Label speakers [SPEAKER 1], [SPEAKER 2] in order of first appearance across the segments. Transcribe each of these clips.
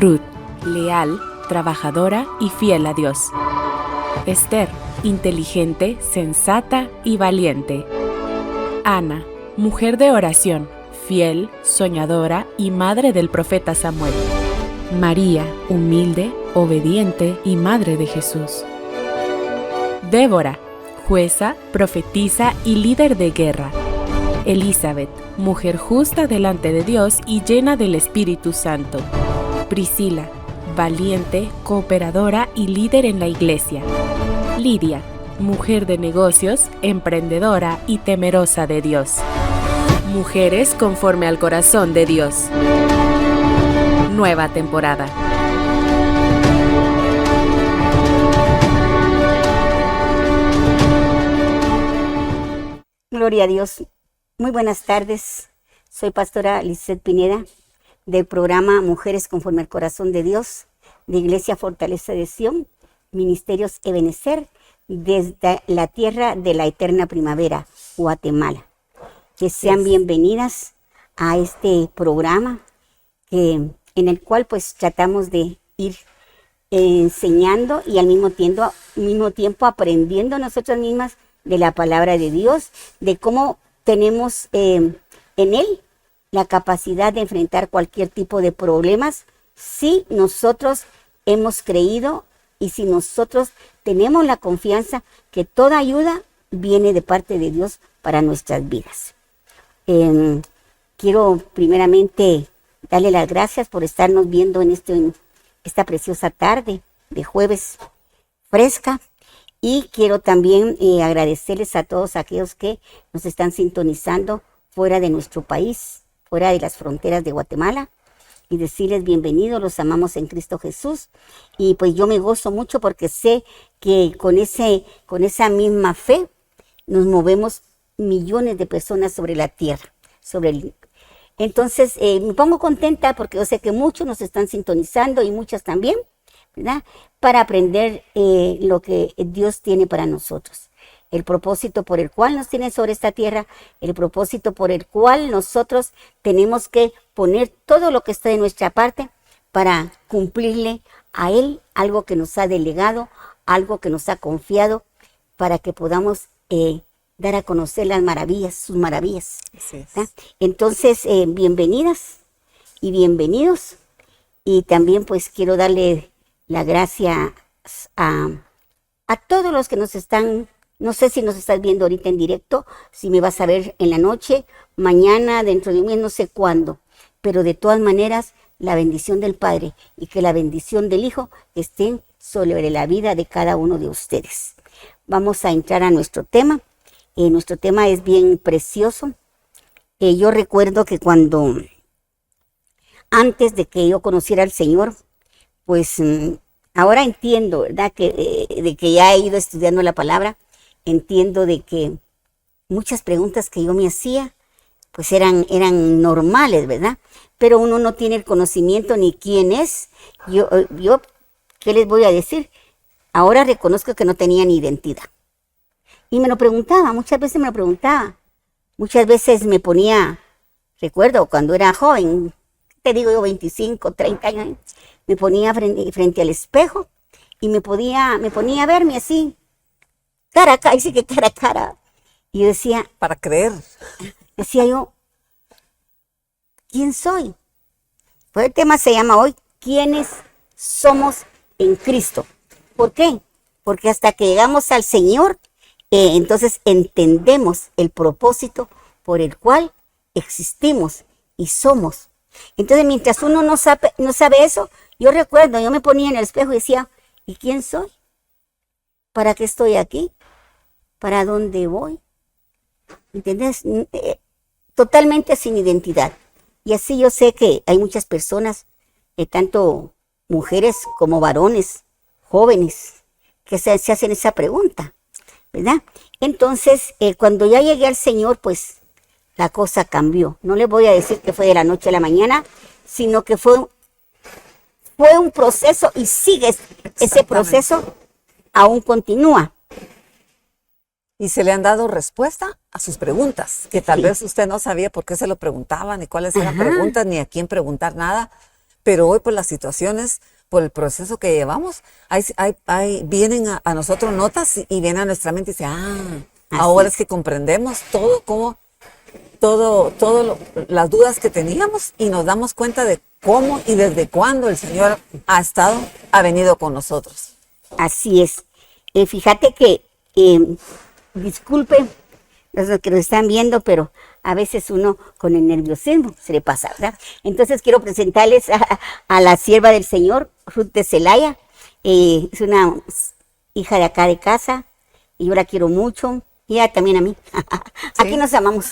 [SPEAKER 1] Ruth, leal, trabajadora y fiel a Dios. Esther, inteligente, sensata y valiente. Ana, mujer de oración, fiel, soñadora y madre del profeta Samuel. María, humilde, obediente y madre de Jesús. Débora, jueza, profetisa y líder de guerra. Elizabeth, mujer justa delante de Dios y llena del Espíritu Santo. Priscila, valiente, cooperadora y líder en la iglesia. Lidia, mujer de negocios, emprendedora y temerosa de Dios. Mujeres conforme al corazón de Dios. Nueva temporada.
[SPEAKER 2] Gloria a Dios. Muy buenas tardes. Soy pastora Lizeth Pineda del programa Mujeres conforme al corazón de Dios de Iglesia Fortaleza de Sion, Ministerios Ebenezer, desde la tierra de la eterna primavera, Guatemala. Que sean bienvenidas a este programa en el cual pues tratamos de ir enseñando y al mismo tiempo aprendiendo nosotras mismas de la palabra de Dios, de cómo tenemos en Él la capacidad de enfrentar cualquier tipo de problemas si nosotros hemos creído y si nosotros tenemos la confianza que toda ayuda viene de parte de Dios para nuestras vidas. Quiero primeramente darle las gracias por estarnos viendo en esta preciosa tarde de jueves fresca. Y quiero también agradecerles a todos aquellos que nos están sintonizando fuera de nuestro país, fuera de las fronteras de Guatemala, y decirles bienvenidos, los amamos en Cristo Jesús. Y pues yo me gozo mucho porque sé que con esa misma fe nos movemos millones de personas sobre la tierra. Entonces me pongo contenta porque yo sé que muchos nos están sintonizando y muchas también, ¿verdad? Para aprender lo que Dios tiene para nosotros. El propósito por el cual nos tiene sobre esta tierra, el propósito por el cual nosotros tenemos que poner todo lo que está de nuestra parte para cumplirle a Él algo que nos ha delegado, algo que nos ha confiado, para que podamos dar a conocer las maravillas, sus maravillas. ¿Verdad? Entonces, bienvenidas y bienvenidos. Y también pues quiero darle la gracia a todos los que nos están, no sé si nos estás viendo ahorita en directo, si me vas a ver en la noche, mañana, dentro de un mes, no sé cuándo, pero de todas maneras, la bendición del Padre y que la bendición del Hijo estén sobre la vida de cada uno de ustedes. Vamos a entrar a nuestro tema. Nuestro tema es bien precioso. Yo recuerdo que antes de que yo conociera al Señor, pues ahora entiendo, ¿verdad? De que ya he ido estudiando la palabra, entiendo de que muchas preguntas que yo me hacía, pues eran normales, ¿verdad? Pero uno no tiene el conocimiento ni quién es. Yo, ¿qué les voy a decir? Ahora reconozco que no tenía ni identidad. Y me lo preguntaba, muchas veces me lo preguntaba. Muchas veces me ponía, recuerdo cuando era joven, te digo yo 25, 30 años, me ponía frente al espejo y me ponía a verme así, cara a cara, y sí que cara a cara. Y yo decía,
[SPEAKER 3] para creer.
[SPEAKER 2] Decía yo, ¿quién soy? Pues el tema se llama hoy, ¿quiénes somos en Cristo? ¿Por qué? Porque hasta que llegamos al Señor, entonces entendemos el propósito por el cual existimos y somos. Entonces, mientras uno no sabe eso, yo recuerdo, yo me ponía en el espejo y decía, ¿y quién soy? ¿Para qué estoy aquí? ¿Para dónde voy? ¿Entiendes? Totalmente sin identidad. Y así yo sé que hay muchas personas, tanto mujeres como varones, jóvenes, que se hacen esa pregunta, ¿verdad? Entonces, cuando ya llegué al Señor, pues la cosa cambió. No les voy a decir que fue de la noche a la mañana, sino que fue un proceso y sigue ese proceso, aún continúa.
[SPEAKER 3] Y se le han dado respuesta a sus preguntas, que tal vez usted no sabía por qué se lo preguntaban, ni cuáles eran preguntas, ni a quién preguntar nada, pero hoy por las situaciones, por el proceso que llevamos, vienen a nosotros notas y vienen a nuestra mente y dice, ahora es que comprendemos las dudas que teníamos y nos damos cuenta de cómo y desde cuándo el Señor ha venido con nosotros.
[SPEAKER 2] Así es. Fíjate que, disculpe los que nos están viendo, pero a veces uno con el nerviosismo se le pasa, ¿verdad? Entonces quiero presentarles a la sierva del Señor, Ruth de Celaya. Es una hija de acá de casa y yo la quiero mucho. Y ella también a mí. Aquí
[SPEAKER 3] Sí.
[SPEAKER 2] nos amamos.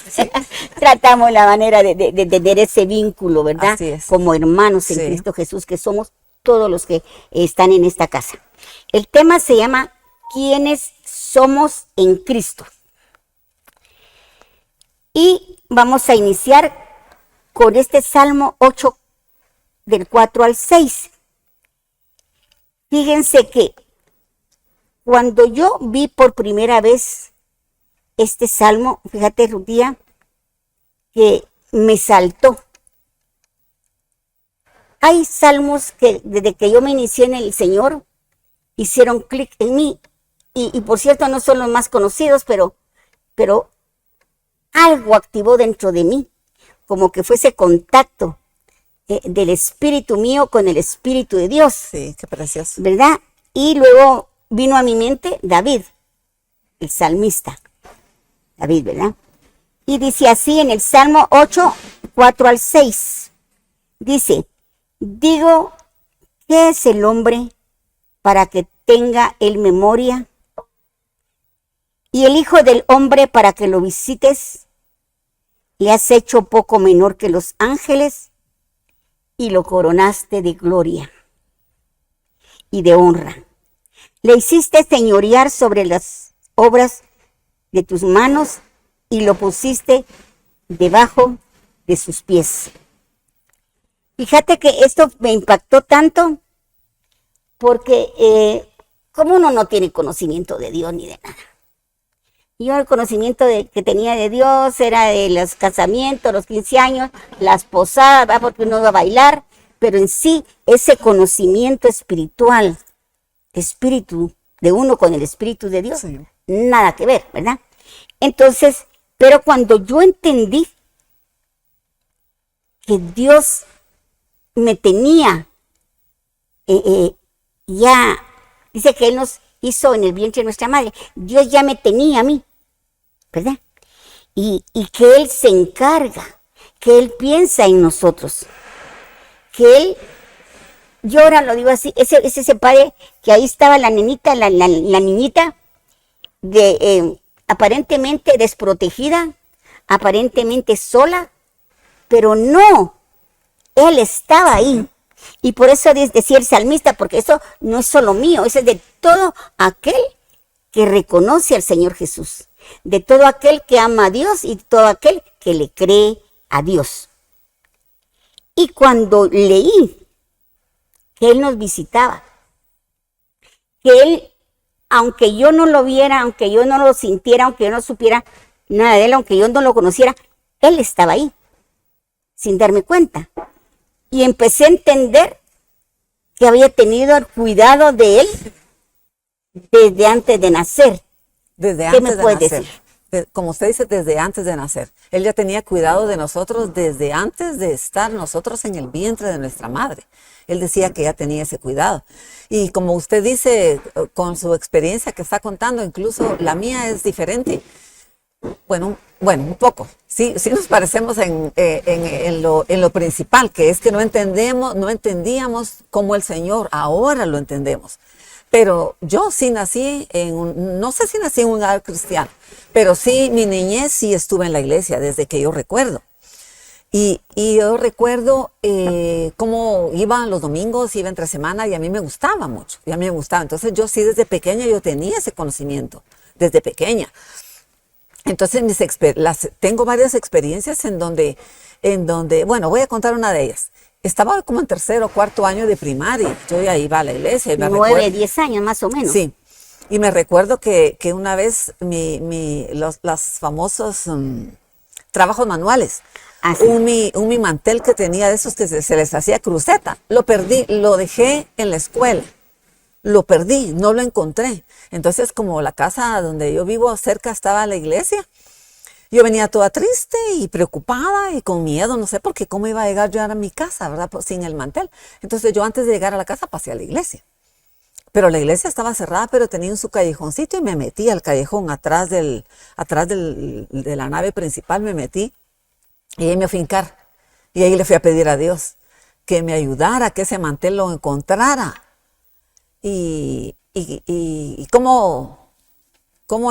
[SPEAKER 2] Tratamos la manera de tener ese vínculo, ¿verdad?
[SPEAKER 3] Así es.
[SPEAKER 2] Como hermanos en
[SPEAKER 3] Sí.
[SPEAKER 2] Cristo Jesús, que somos todos los que están en esta casa. El tema se llama ¿Quiénes somos en Cristo? Y vamos a iniciar con este Salmo 8, del 4 al 6. Fíjense que cuando yo vi por primera vez este salmo, fíjate, Rutía, que me saltó. Hay salmos que desde que yo me inicié en el Señor, hicieron clic en mí. Y por cierto, no son los más conocidos, pero algo activó dentro de mí, como que fuese contacto del espíritu mío con el espíritu de Dios.
[SPEAKER 3] Sí, qué precioso.
[SPEAKER 2] ¿Verdad? Y luego vino a mi mente David, el salmista. David, ¿verdad? Y dice así en el Salmo 8, 4 al 6. Dice, digo, ¿qué es el hombre para que tenga él memoria? Y el hijo del hombre para que lo visites. Le has hecho poco menor que los ángeles y lo coronaste de gloria y de honra. Le hiciste señorear sobre las obras de tus manos y lo pusiste debajo de sus pies. Fíjate que esto me impactó tanto porque como uno no tiene conocimiento de Dios ni de nada. Yo el conocimiento que tenía de Dios era de los casamientos, los 15 años, las posadas, ¿verdad? Porque uno iba a bailar, pero en sí ese conocimiento espiritual, espíritu de uno con el espíritu de Dios,
[SPEAKER 3] Sí.
[SPEAKER 2] Nada que ver, ¿verdad? Entonces, pero cuando yo entendí que Dios me tenía, ya, dice que Él nos hizo en el vientre de nuestra madre, Dios ya me tenía a mí, ¿verdad? Y que Él se encarga, que Él piensa en nosotros, que Él, yo ahora lo digo así, es ese padre que ahí estaba la nenita, la niñita, aparentemente desprotegida, aparentemente sola, pero no, Él estaba ahí. Y por eso decía el salmista, porque eso no es solo mío, eso es de todo aquel que reconoce al Señor Jesús, de todo aquel que ama a Dios y de todo aquel que le cree a Dios. Y cuando leí que Él nos visitaba, que Él, aunque yo no lo viera, aunque yo no lo sintiera, aunque yo no supiera nada de Él, aunque yo no lo conociera, Él estaba ahí, sin darme cuenta. Y empecé a entender que había tenido el cuidado de Él desde antes de nacer.
[SPEAKER 3] Desde
[SPEAKER 2] ¿Qué
[SPEAKER 3] antes
[SPEAKER 2] me
[SPEAKER 3] de
[SPEAKER 2] puedes
[SPEAKER 3] nacer.
[SPEAKER 2] decir?
[SPEAKER 3] Como usted dice, desde antes de nacer. Él ya tenía cuidado de nosotros desde antes de estar nosotros en el vientre de nuestra madre. Él decía que ya tenía ese cuidado. Y como usted dice, con su experiencia que está contando, incluso la mía es diferente. Bueno, un poco. Sí nos parecemos en lo principal, que es que no entendíamos cómo el Señor, ahora lo entendemos. Pero yo sí nací no sé si nací en un hogar cristiano, pero sí mi niñez sí estuve en la iglesia desde que yo recuerdo. Y yo recuerdo cómo iba los domingos, iba entre semana y a mí me gustaba mucho, y a mí me gustaba. Entonces yo sí desde pequeña yo tenía ese conocimiento, desde pequeña. Entonces tengo varias experiencias en donde, bueno, voy a contar una de ellas. Estaba como en tercero o cuarto año de primaria, yo ya iba a la iglesia. Y
[SPEAKER 2] 9, 10 años más o menos.
[SPEAKER 3] Sí, y me recuerdo que una vez los famosos trabajos manuales,
[SPEAKER 2] sí.
[SPEAKER 3] un mi mantel que tenía de esos que se les hacía cruceta. Lo perdí, lo dejé en la escuela. Lo perdí, no lo encontré. Entonces, como la casa donde yo vivo cerca estaba la iglesia, yo venía toda triste y preocupada y con miedo, no sé, porque cómo iba a llegar yo a mi casa, ¿verdad? Pues, sin el mantel. Entonces, yo antes de llegar a la casa pasé a la iglesia. Pero la iglesia estaba cerrada, pero tenía su callejoncito y me metí al callejón atrás de la nave principal, me metí y ahí me fui a hincar. Y ahí le fui a pedir a Dios que me ayudara, que ese mantel lo encontrara. Y como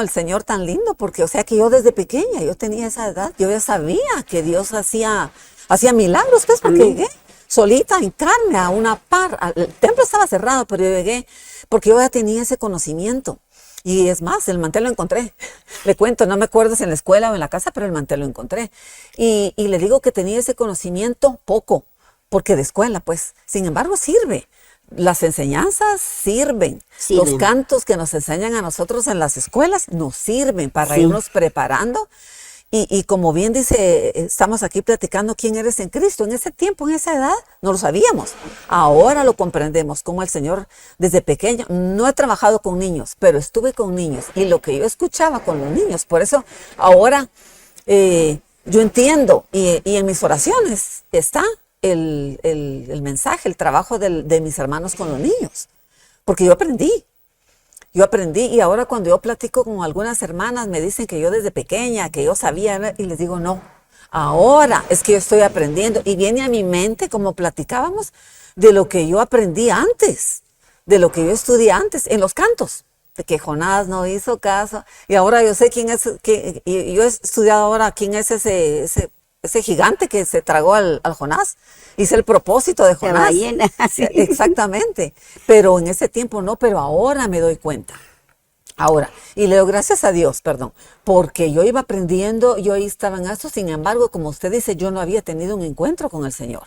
[SPEAKER 3] el Señor tan lindo, porque o sea que yo desde pequeña, yo tenía esa edad, yo ya sabía que Dios hacía milagros, pues, porque llegué solita en carne a una par. El templo estaba cerrado, pero yo llegué porque yo ya tenía ese conocimiento. Y es más, el mantel lo encontré. Le cuento, no me acuerdo si en la escuela o en la casa, pero el mantel lo encontré. Y le digo que tenía ese conocimiento poco, porque de escuela, pues, sin embargo, sirve. Las enseñanzas sirven. Los cantos que nos enseñan a nosotros en las escuelas nos sirven para irnos preparando. Y como bien dice, estamos aquí platicando quién eres en Cristo. En ese tiempo, en esa edad, no lo sabíamos. Ahora lo comprendemos, como el Señor desde pequeño. No he trabajado con niños, pero estuve con niños. Y lo que yo escuchaba con los niños. Por eso ahora yo entiendo y en mis oraciones está el mensaje, el trabajo de mis hermanos con los niños. Porque yo aprendí y ahora cuando yo platico con algunas hermanas me dicen que yo desde pequeña, que yo sabía, y les digo no, ahora es que yo estoy aprendiendo y viene a mi mente, como platicábamos, de lo que yo aprendí antes, de lo que yo estudié antes en los cantos, de que Jonás no hizo caso y ahora yo sé quién es, y yo he estudiado ahora quién es ese gigante que se tragó al Jonás. Hice el propósito de Jonás.
[SPEAKER 2] Ballena, sí.
[SPEAKER 3] Exactamente. Pero en ese tiempo no, pero ahora me doy cuenta. Ahora, y le doy gracias a Dios, perdón, porque yo iba aprendiendo, yo ahí estaba en esto, sin embargo, como usted dice, yo no había tenido un encuentro con el Señor.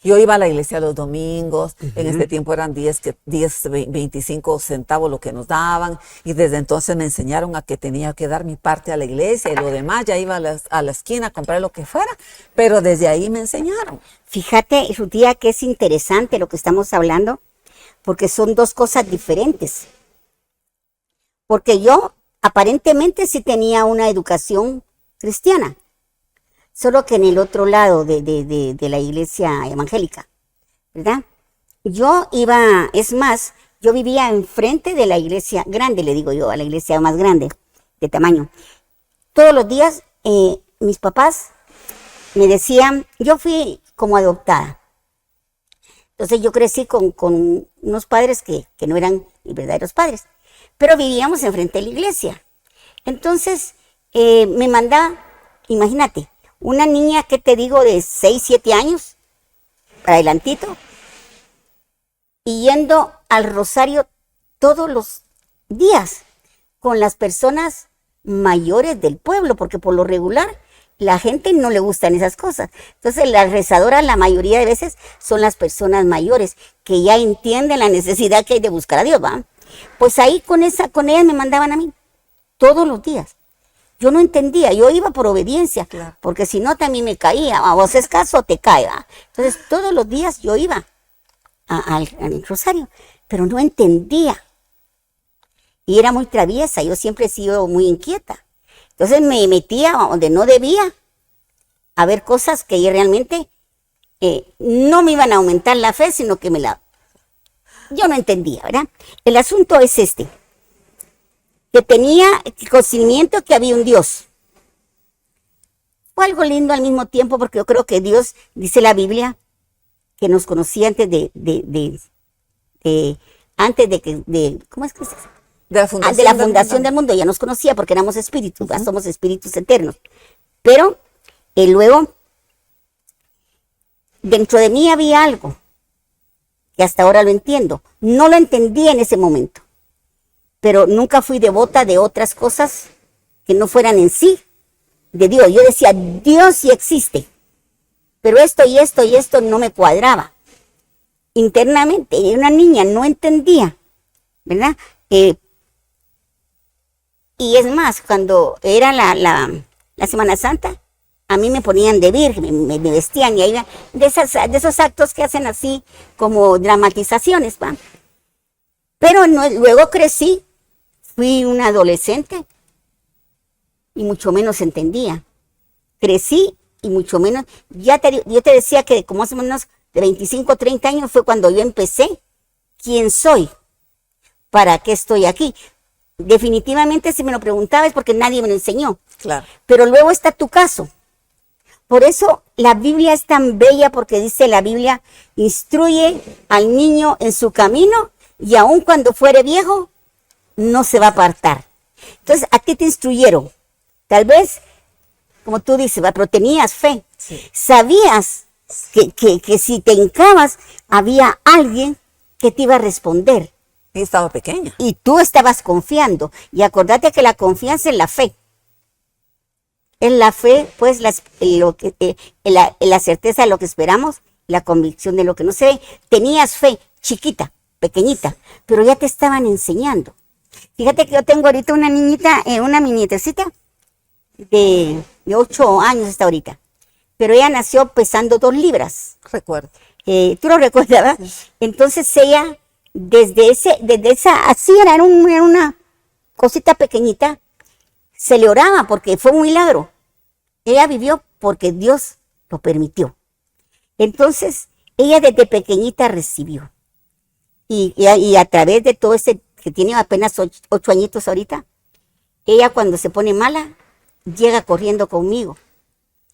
[SPEAKER 3] Yo iba a la iglesia los domingos, en este tiempo eran 25 centavos lo que nos daban, y desde entonces me enseñaron a que tenía que dar mi parte a la iglesia y lo demás, ya iba a la esquina a comprar lo que fuera, pero desde ahí me enseñaron.
[SPEAKER 2] Fíjate, Ruthía, que es interesante lo que estamos hablando, porque son dos cosas diferentes. Porque yo aparentemente sí tenía una educación cristiana, solo que en el otro lado de la iglesia evangélica, ¿verdad? Yo iba, es más, yo vivía enfrente de la iglesia grande, le digo yo, a la iglesia más grande, de tamaño. Todos los días mis papás me decían, yo fui como adoptada. Entonces yo crecí con unos padres que no eran mis verdaderos padres, pero vivíamos enfrente de la iglesia. Entonces me mandaba, imagínate, una niña, ¿qué te digo?, de 6, 7 años, para adelantito, y yendo al rosario todos los días con las personas mayores del pueblo, porque por lo regular la gente no le gustan esas cosas. Entonces las rezadoras la mayoría de veces son las personas mayores que ya entienden la necesidad que hay de buscar a Dios, ¿va? Pues ahí con ellas me mandaban a mí todos los días. Yo no entendía, yo iba por obediencia, claro, porque si no también me caía, a vos es caso, te cae, ¿va? Entonces todos los días yo iba al rosario, pero no entendía. Y era muy traviesa, yo siempre he sido muy inquieta. Entonces me metía donde no debía, a ver cosas que realmente no me iban a aumentar la fe, sino que yo no entendía, ¿verdad? El asunto es este, que tenía el conocimiento que había un Dios. Fue algo lindo al mismo tiempo, porque yo creo que Dios, dice la Biblia, que nos conocía antes ¿cómo es que se dice?
[SPEAKER 3] De la
[SPEAKER 2] fundación del mundo, ya nos conocía porque éramos espíritus, somos espíritus eternos. Pero luego, dentro de mí había algo que hasta ahora lo entiendo. No lo entendía en ese momento, pero nunca fui devota de otras cosas que no fueran en sí de Dios. Yo decía, Dios sí existe, pero esto y esto y esto no me cuadraba. Internamente, era una niña, no entendía, ¿verdad? Y es más, cuando era la Semana Santa, a mí me ponían de virgen, me vestían y ahí de esos actos que hacen así como dramatizaciones, ¿va? Pero luego crecí, fui una adolescente y mucho menos entendía. Crecí y mucho menos, yo te decía que como más o menos de 25 o 30 años fue cuando yo empecé. ¿Quién soy? ¿Para qué estoy aquí? Definitivamente si me lo preguntaba es porque nadie me lo enseñó.
[SPEAKER 3] Claro.
[SPEAKER 2] Pero luego está tu caso. Por eso la Biblia es tan bella, porque dice la Biblia, instruye al niño en su camino y aun cuando fuere viejo, no se va a apartar. Entonces a ti te instruyeron. Tal vez, como tú dices, pero tenías fe.
[SPEAKER 3] Sí.
[SPEAKER 2] Sabías que si te hincabas, había alguien que te iba a responder.
[SPEAKER 3] Y estaba pequeña.
[SPEAKER 2] Y tú estabas confiando. Y acordate que la confianza es la fe. Es la fe, pues, la certeza de lo que esperamos, la convicción de lo que no se ve. Tenías fe, chiquita, pequeñita, pero ya te estaban enseñando. Fíjate que yo tengo ahorita una niñita, una nietecita de 8 años hasta ahorita. Pero ella nació pesando 2 libras.
[SPEAKER 3] Recuerdo.
[SPEAKER 2] Tú lo recuerdas, ¿verdad? Sí. Entonces ella, desde esa, así era una cosita pequeñita, se le oraba porque fue un milagro. Ella vivió porque Dios lo permitió. Entonces, ella desde pequeñita recibió. Y a través de todo ese, que tiene apenas 8 añitos ahorita, ella cuando se pone mala, llega corriendo conmigo.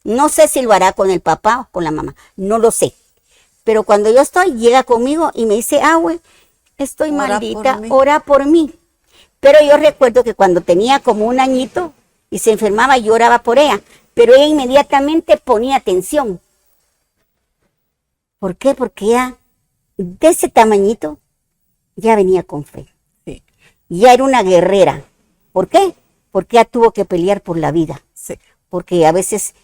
[SPEAKER 2] No sé si lo hará con el papá o con la mamá, no lo sé. Pero cuando yo estoy, llega conmigo y me dice, güey, estoy maldita, ora por mí. Pero yo recuerdo que cuando tenía como 1 añito y se enfermaba, yo oraba por ella. Pero ella inmediatamente ponía atención. ¿Por qué? Porque ella, de ese tamañito, ya venía con fe.
[SPEAKER 3] Sí.
[SPEAKER 2] Ya era una guerrera. ¿Por qué? Porque ella tuvo que pelear por la vida.
[SPEAKER 3] Sí.
[SPEAKER 2] Porque a veces,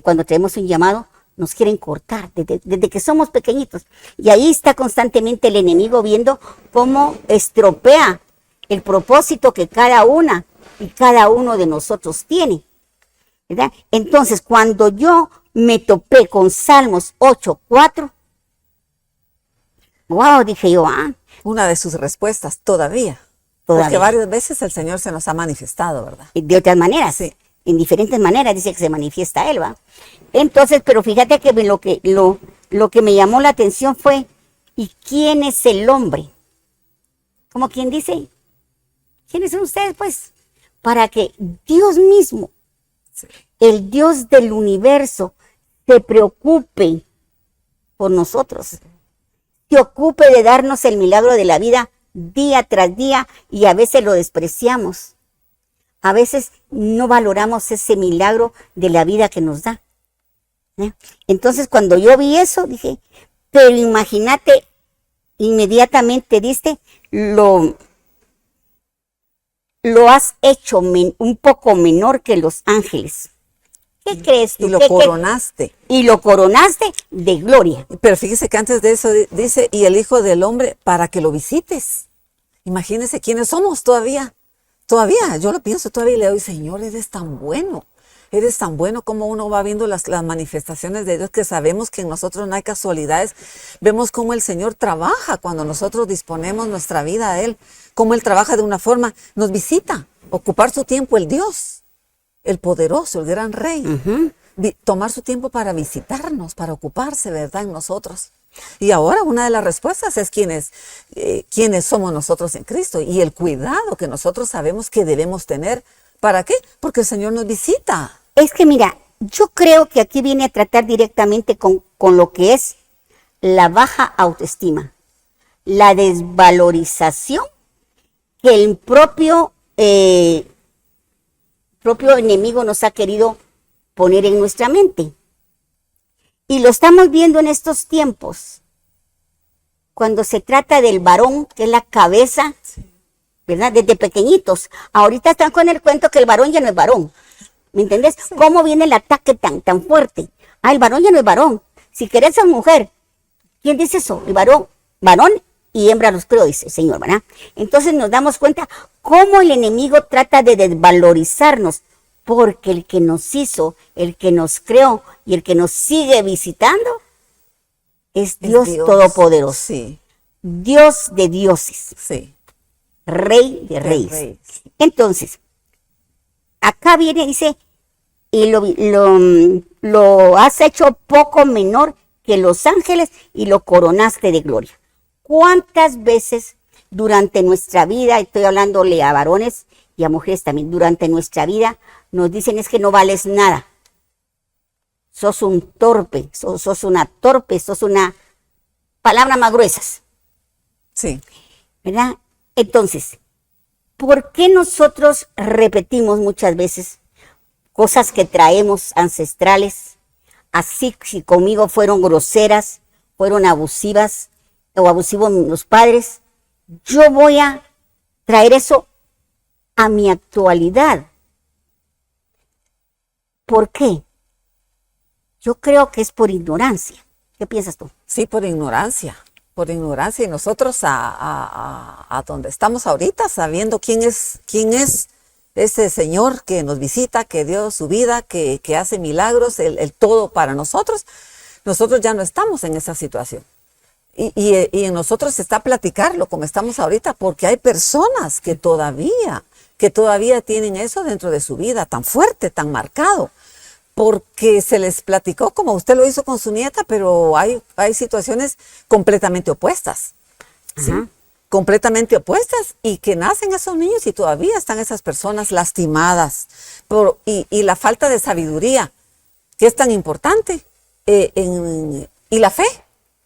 [SPEAKER 2] cuando tenemos un llamado, nos quieren cortar, desde que somos pequeñitos. Y ahí está constantemente el enemigo viendo cómo estropea el propósito que cada una y cada uno de nosotros tiene, ¿verdad? Entonces, cuando yo me topé con Salmos 8:4, wow, dije yo,
[SPEAKER 3] Una de sus respuestas todavía. Porque varias veces el Señor se nos ha manifestado, ¿verdad?
[SPEAKER 2] De otras maneras, sí. En diferentes maneras dice que se manifiesta Él, ¿va? Entonces, pero fíjate que lo que me llamó la atención fue, ¿y quién es el hombre? Como quien dice, ¿quiénes son ustedes, pues? Para que Dios mismo, sí, el Dios del universo, se preocupe por nosotros. Se ocupe de darnos el milagro de la vida día tras día, y a veces lo despreciamos. A veces no valoramos ese milagro de la vida que nos da. Entonces, cuando yo vi eso, dije, pero imagínate, inmediatamente diste, lo has hecho un poco menor que los ángeles. ¿Qué crees tú?
[SPEAKER 3] Y lo coronaste.
[SPEAKER 2] Y lo coronaste de gloria.
[SPEAKER 3] Pero fíjese que antes de eso dice, y el Hijo del Hombre para que lo visites. Imagínense quiénes somos todavía. Todavía, yo lo pienso todavía y le doy, Señor, eres tan bueno. Eres tan bueno como uno va viendo las manifestaciones de Dios, que sabemos que en nosotros no hay casualidades. Vemos cómo el Señor trabaja cuando nosotros disponemos nuestra vida a Él. Cómo Él trabaja de una forma, nos visita. Ocupar su tiempo, el Dios, el poderoso, el gran Rey. Uh-huh. Tomar su tiempo para visitarnos, para ocuparse, ¿verdad?, en nosotros. Y ahora una de las respuestas es quiénes somos nosotros en Cristo y el cuidado que nosotros sabemos que debemos tener. ¿Para qué? Porque el Señor nos visita.
[SPEAKER 2] Es que mira, yo creo que aquí viene a tratar directamente con lo que es la baja autoestima, la desvalorización que el propio enemigo nos ha querido poner en nuestra mente. Y lo estamos viendo en estos tiempos, cuando se trata del varón, que es la cabeza, ¿verdad? Desde pequeñitos. Ahorita están con el cuento que el varón ya no es varón. ¿Me entendés? Sí. ¿Cómo viene el ataque tan fuerte? El varón ya no es varón. Si querés ser mujer, ¿quién dice eso? El varón y hembra los creo, dice el Señor, ¿verdad? Entonces nos damos cuenta cómo el enemigo trata de desvalorizarnos porque el que nos hizo, el que nos creó y el que nos sigue visitando es Dios Todopoderoso.
[SPEAKER 3] Sí,
[SPEAKER 2] Dios de dioses,
[SPEAKER 3] sí.
[SPEAKER 2] Rey de reyes.
[SPEAKER 3] Rey.
[SPEAKER 2] Entonces, acá viene, dice, y lo has hecho poco menor que los ángeles y lo coronaste de gloria. ¿Cuántas veces durante nuestra vida, estoy hablándole a varones y a mujeres también, durante nuestra vida nos dicen es que no vales nada? Sos un torpe, sos una torpe, sos una palabra más gruesas.
[SPEAKER 3] Sí.
[SPEAKER 2] ¿Verdad? Entonces, ¿por qué nosotros repetimos muchas veces cosas que traemos ancestrales? Así, si conmigo fueron groseras, fueron abusivas o abusivos los padres, yo voy a traer eso a mi actualidad. ¿Por qué? Yo creo que es por ignorancia. ¿Qué piensas tú?
[SPEAKER 3] Sí, por ignorancia. Por ignorancia. Y nosotros a donde estamos ahorita, sabiendo quién es ese Señor que nos visita, que dio su vida, que hace milagros, el todo para nosotros, nosotros ya no estamos en esa situación. Y en nosotros se está a platicarlo como estamos ahorita, porque hay personas que todavía tienen eso dentro de su vida, tan fuerte, tan marcado, porque se les platicó como usted lo hizo con su nieta, pero hay situaciones completamente opuestas, ¿sí? Completamente opuestas, y que nacen esos niños y todavía están esas personas lastimadas, y la falta de sabiduría, que es tan importante, y la fe.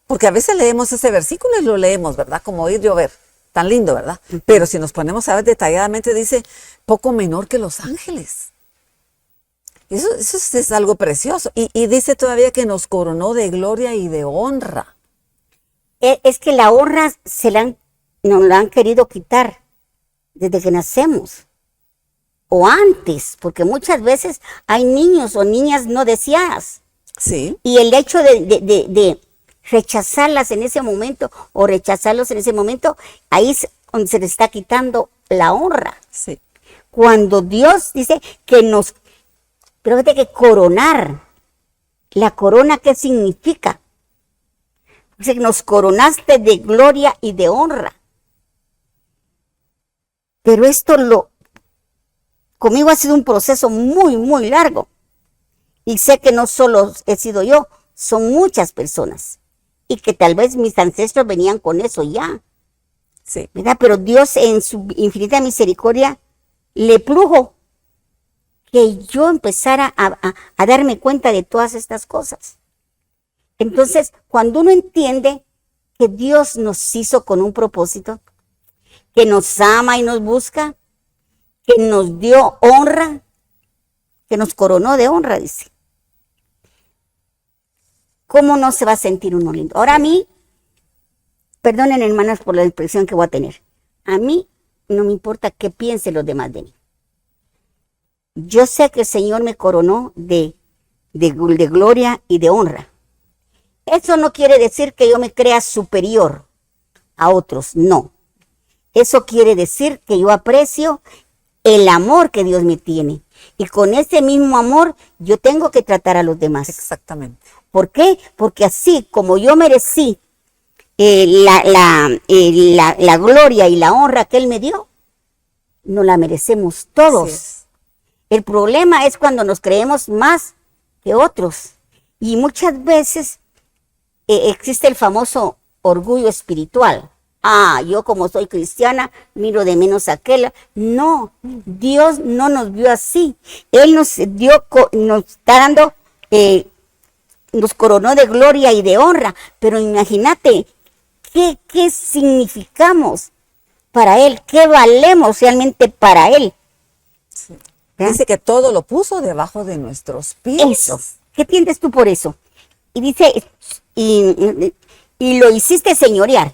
[SPEAKER 3] Porque a veces leemos ese versículo y lo leemos, ¿verdad? Como oír llover. Tan lindo, ¿verdad? Pero si nos ponemos a ver detalladamente, dice, poco menor que los ángeles. Eso es algo precioso. Y dice todavía que nos coronó de gloria y de honra.
[SPEAKER 2] Es que la honra nos la han querido quitar desde que nacemos. O antes, porque muchas veces hay niños o niñas no deseadas.
[SPEAKER 3] Sí.
[SPEAKER 2] Y el hecho de rechazarlas en ese momento o rechazarlos en ese momento, ahí es donde se les está quitando la honra.
[SPEAKER 3] Sí.
[SPEAKER 2] Cuando Dios dice pero fíjate que coronar, la corona, ¿qué significa? Dice que nos coronaste de gloria y de honra. Pero conmigo ha sido un proceso muy, muy largo. Y sé que no solo he sido yo, son muchas personas. Y que tal vez mis ancestros venían con eso ya.
[SPEAKER 3] Sí.
[SPEAKER 2] ¿Verdad? Pero Dios en su infinita misericordia le plujo que yo empezara a darme cuenta de todas estas cosas. Entonces, cuando uno entiende que Dios nos hizo con un propósito, que nos ama y nos busca, que nos dio honra, que nos coronó de honra, dice. ¿Cómo no se va a sentir uno lindo? Ahora a mí, perdonen hermanas por la expresión que voy a tener, a mí no me importa qué piensen los demás de mí. Yo sé que el Señor me coronó de gloria y de honra. Eso no quiere decir que yo me crea superior a otros, no. Eso quiere decir que yo aprecio el amor que Dios me tiene. Y con ese mismo amor yo tengo que tratar a los demás.
[SPEAKER 3] Exactamente.
[SPEAKER 2] ¿Por qué? Porque así como yo merecí la gloria y la honra que Él me dio, no la merecemos todos. El problema es cuando nos creemos más que otros. Y muchas veces existe el famoso orgullo espiritual. Yo como soy cristiana, miro de menos a aquella. No, Dios no nos vio así. Él nos está dando, nos coronó de gloria y de honra. Pero imagínate, ¿qué significamos para Él? ¿Qué valemos realmente para Él?
[SPEAKER 3] Sí. Dice que todo lo puso debajo de nuestros pies.
[SPEAKER 2] Eso. ¿Qué entiendes tú por eso? Y dice, y lo hiciste señorear.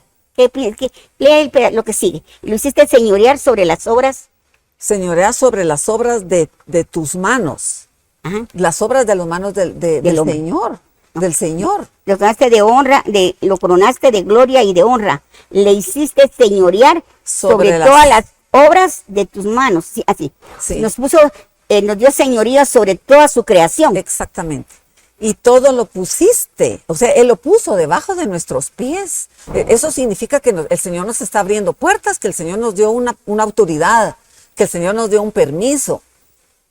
[SPEAKER 2] Lee lo que sigue. Lo hiciste señorear sobre las obras.
[SPEAKER 3] Señorear sobre las obras de tus manos.
[SPEAKER 2] Ajá.
[SPEAKER 3] Las obras de las manos del Señor. Del Señor.
[SPEAKER 2] Lo coronaste de honra, lo coronaste de gloria y de honra. Le hiciste señorear sobre todas las obras de tus manos. Sí, así.
[SPEAKER 3] Sí.
[SPEAKER 2] Nos puso nos dio señoría sobre toda su creación.
[SPEAKER 3] Exactamente. Y todo lo pusiste, o sea, Él lo puso debajo de nuestros pies. Eso significa que el Señor nos está abriendo puertas, que el Señor nos dio una autoridad, que el Señor nos dio un permiso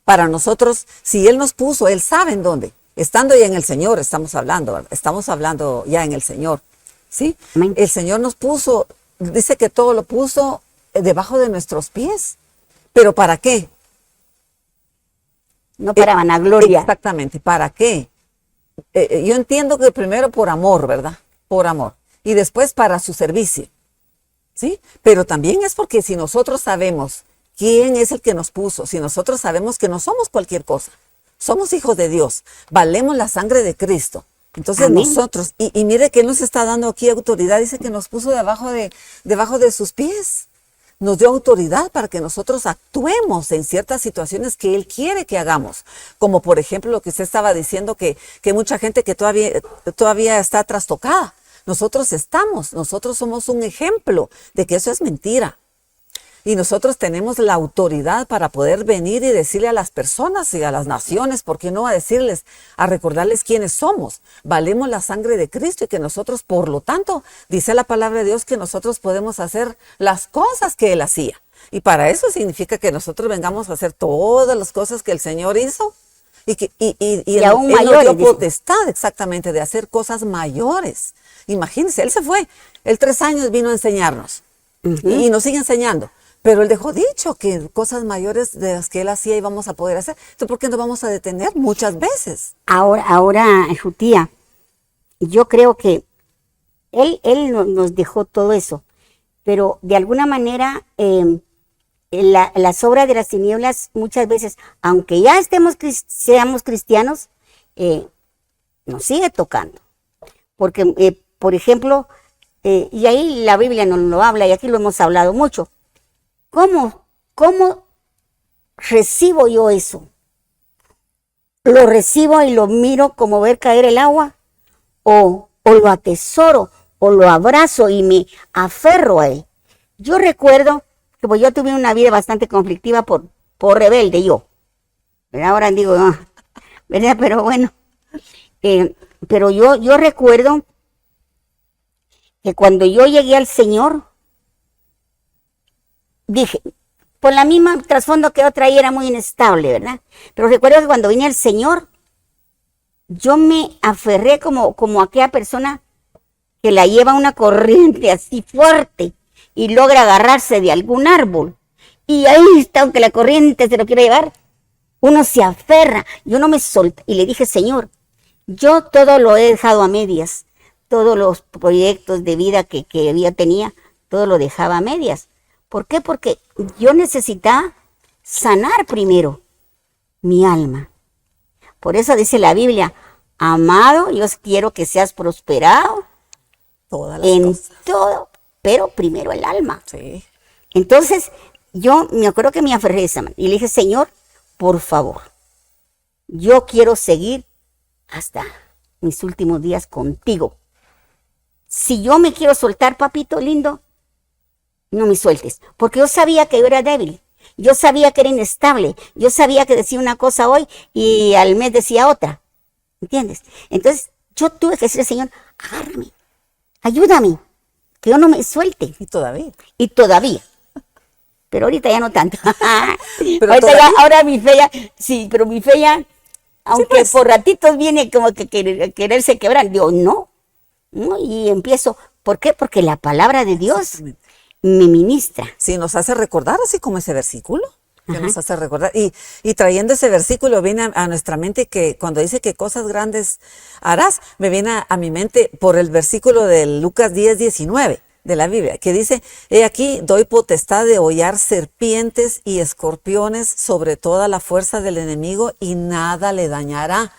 [SPEAKER 3] para nosotros. Si Él nos puso, Él sabe en dónde. Estando ya en el Señor, estamos hablando, ¿verdad? Estamos hablando ya en el Señor, ¿sí?
[SPEAKER 2] Amén.
[SPEAKER 3] El Señor nos puso, dice que todo lo puso debajo de nuestros pies. ¿Pero para qué?
[SPEAKER 2] No para vanagloria.
[SPEAKER 3] Exactamente, ¿para qué? Yo entiendo que primero por amor, ¿verdad? Por amor. Y después para su servicio, ¿sí? Pero también es porque si nosotros sabemos quién es el que nos puso, si nosotros sabemos que no somos cualquier cosa, somos hijos de Dios, valemos la sangre de Cristo. Entonces
[SPEAKER 2] Amén.
[SPEAKER 3] nosotros, y mire que Él nos está dando aquí autoridad, dice que nos puso debajo de sus pies. Nos dio autoridad para que nosotros actuemos en ciertas situaciones que Él quiere que hagamos. Como por ejemplo lo que usted estaba diciendo, que mucha gente que todavía está trastocada. Nosotros somos un ejemplo de que eso es mentira. Y nosotros tenemos la autoridad para poder venir y decirle a las personas y a las naciones, ¿por qué no a decirles, a recordarles quiénes somos? Valemos la sangre de Cristo y que nosotros, por lo tanto, dice la palabra de Dios que nosotros podemos hacer las cosas que Él hacía. Y para eso significa que nosotros vengamos a hacer todas las cosas que el Señor hizo. Y
[SPEAKER 2] aún
[SPEAKER 3] Él nos
[SPEAKER 2] mayores,
[SPEAKER 3] dio
[SPEAKER 2] dice.
[SPEAKER 3] potestad exactamente de hacer cosas mayores. Imagínense, Él se fue. Él 3 años vino a enseñarnos. Y nos sigue enseñando. Pero Él dejó dicho que cosas mayores de las que Él hacía íbamos a poder hacer. Entonces, ¿por qué nos vamos a detener muchas veces?
[SPEAKER 2] Ahora, Jutía, yo creo que Él nos dejó todo eso, pero de alguna manera las obras de las tinieblas muchas veces, aunque ya seamos cristianos, nos sigue tocando. Porque, por ejemplo, y ahí la Biblia nos lo habla y aquí lo hemos hablado mucho. ¿Cómo recibo yo eso? ¿Lo recibo y lo miro como ver caer el agua? ¿O lo atesoro? ¿O lo abrazo y me aferro a él? Yo recuerdo que pues yo tuve una vida bastante conflictiva por rebelde yo. ¿Verdad? Ahora digo, ¿verdad? Pero bueno. Pero yo recuerdo que cuando yo llegué al Señor, dije, por la misma trasfondo que yo traía era muy inestable, ¿verdad? Pero recuerdo que cuando vine al Señor, yo me aferré como aquella persona que la lleva una corriente así fuerte y logra agarrarse de algún árbol. Y ahí está, aunque la corriente se lo quiere llevar, uno se aferra. Yo no me solté y le dije, Señor, yo todo lo he dejado a medias. Todos los proyectos de vida que había tenía, todo lo dejaba a medias. ¿Por qué? Porque yo necesitaba sanar primero mi alma. Por eso dice la Biblia, amado, yo quiero que seas prosperado
[SPEAKER 3] Todas las
[SPEAKER 2] en
[SPEAKER 3] cosas.
[SPEAKER 2] todo, pero primero el alma.
[SPEAKER 3] Sí.
[SPEAKER 2] Entonces, yo me acuerdo que me aferré de esa manera y le dije, Señor, por favor, yo quiero seguir hasta mis últimos días contigo. Si yo me quiero soltar, papito lindo, no me sueltes, porque yo sabía que yo era débil, yo sabía que era inestable, yo sabía que decía una cosa hoy y al mes decía otra, ¿entiendes? Entonces yo tuve que decirle, Señor, agárrame, ayúdame, que yo no me suelte,
[SPEAKER 3] Y todavía.
[SPEAKER 2] y todavía, pero ahorita ya no tanto,
[SPEAKER 3] Pero
[SPEAKER 2] ahorita ya,
[SPEAKER 3] todavía.
[SPEAKER 2] ahora mi fe ya, sí, pero mi fe ya, aunque
[SPEAKER 3] pues.
[SPEAKER 2] por ratitos viene como que quererse quebrar, digo, no, y empiezo, ¿por qué? Porque la palabra de Dios
[SPEAKER 3] Exactamente.
[SPEAKER 2] me ministra.
[SPEAKER 3] Sí, nos hace recordar, así como ese versículo, que
[SPEAKER 2] Ajá.
[SPEAKER 3] nos hace recordar. Y trayendo ese versículo viene a nuestra mente que cuando dice que cosas grandes harás, me viene a mi mente por el versículo de Lucas 10:19 de la Biblia, que dice, he aquí, doy potestad de hollar serpientes y escorpiones sobre toda la fuerza del enemigo y nada le dañará.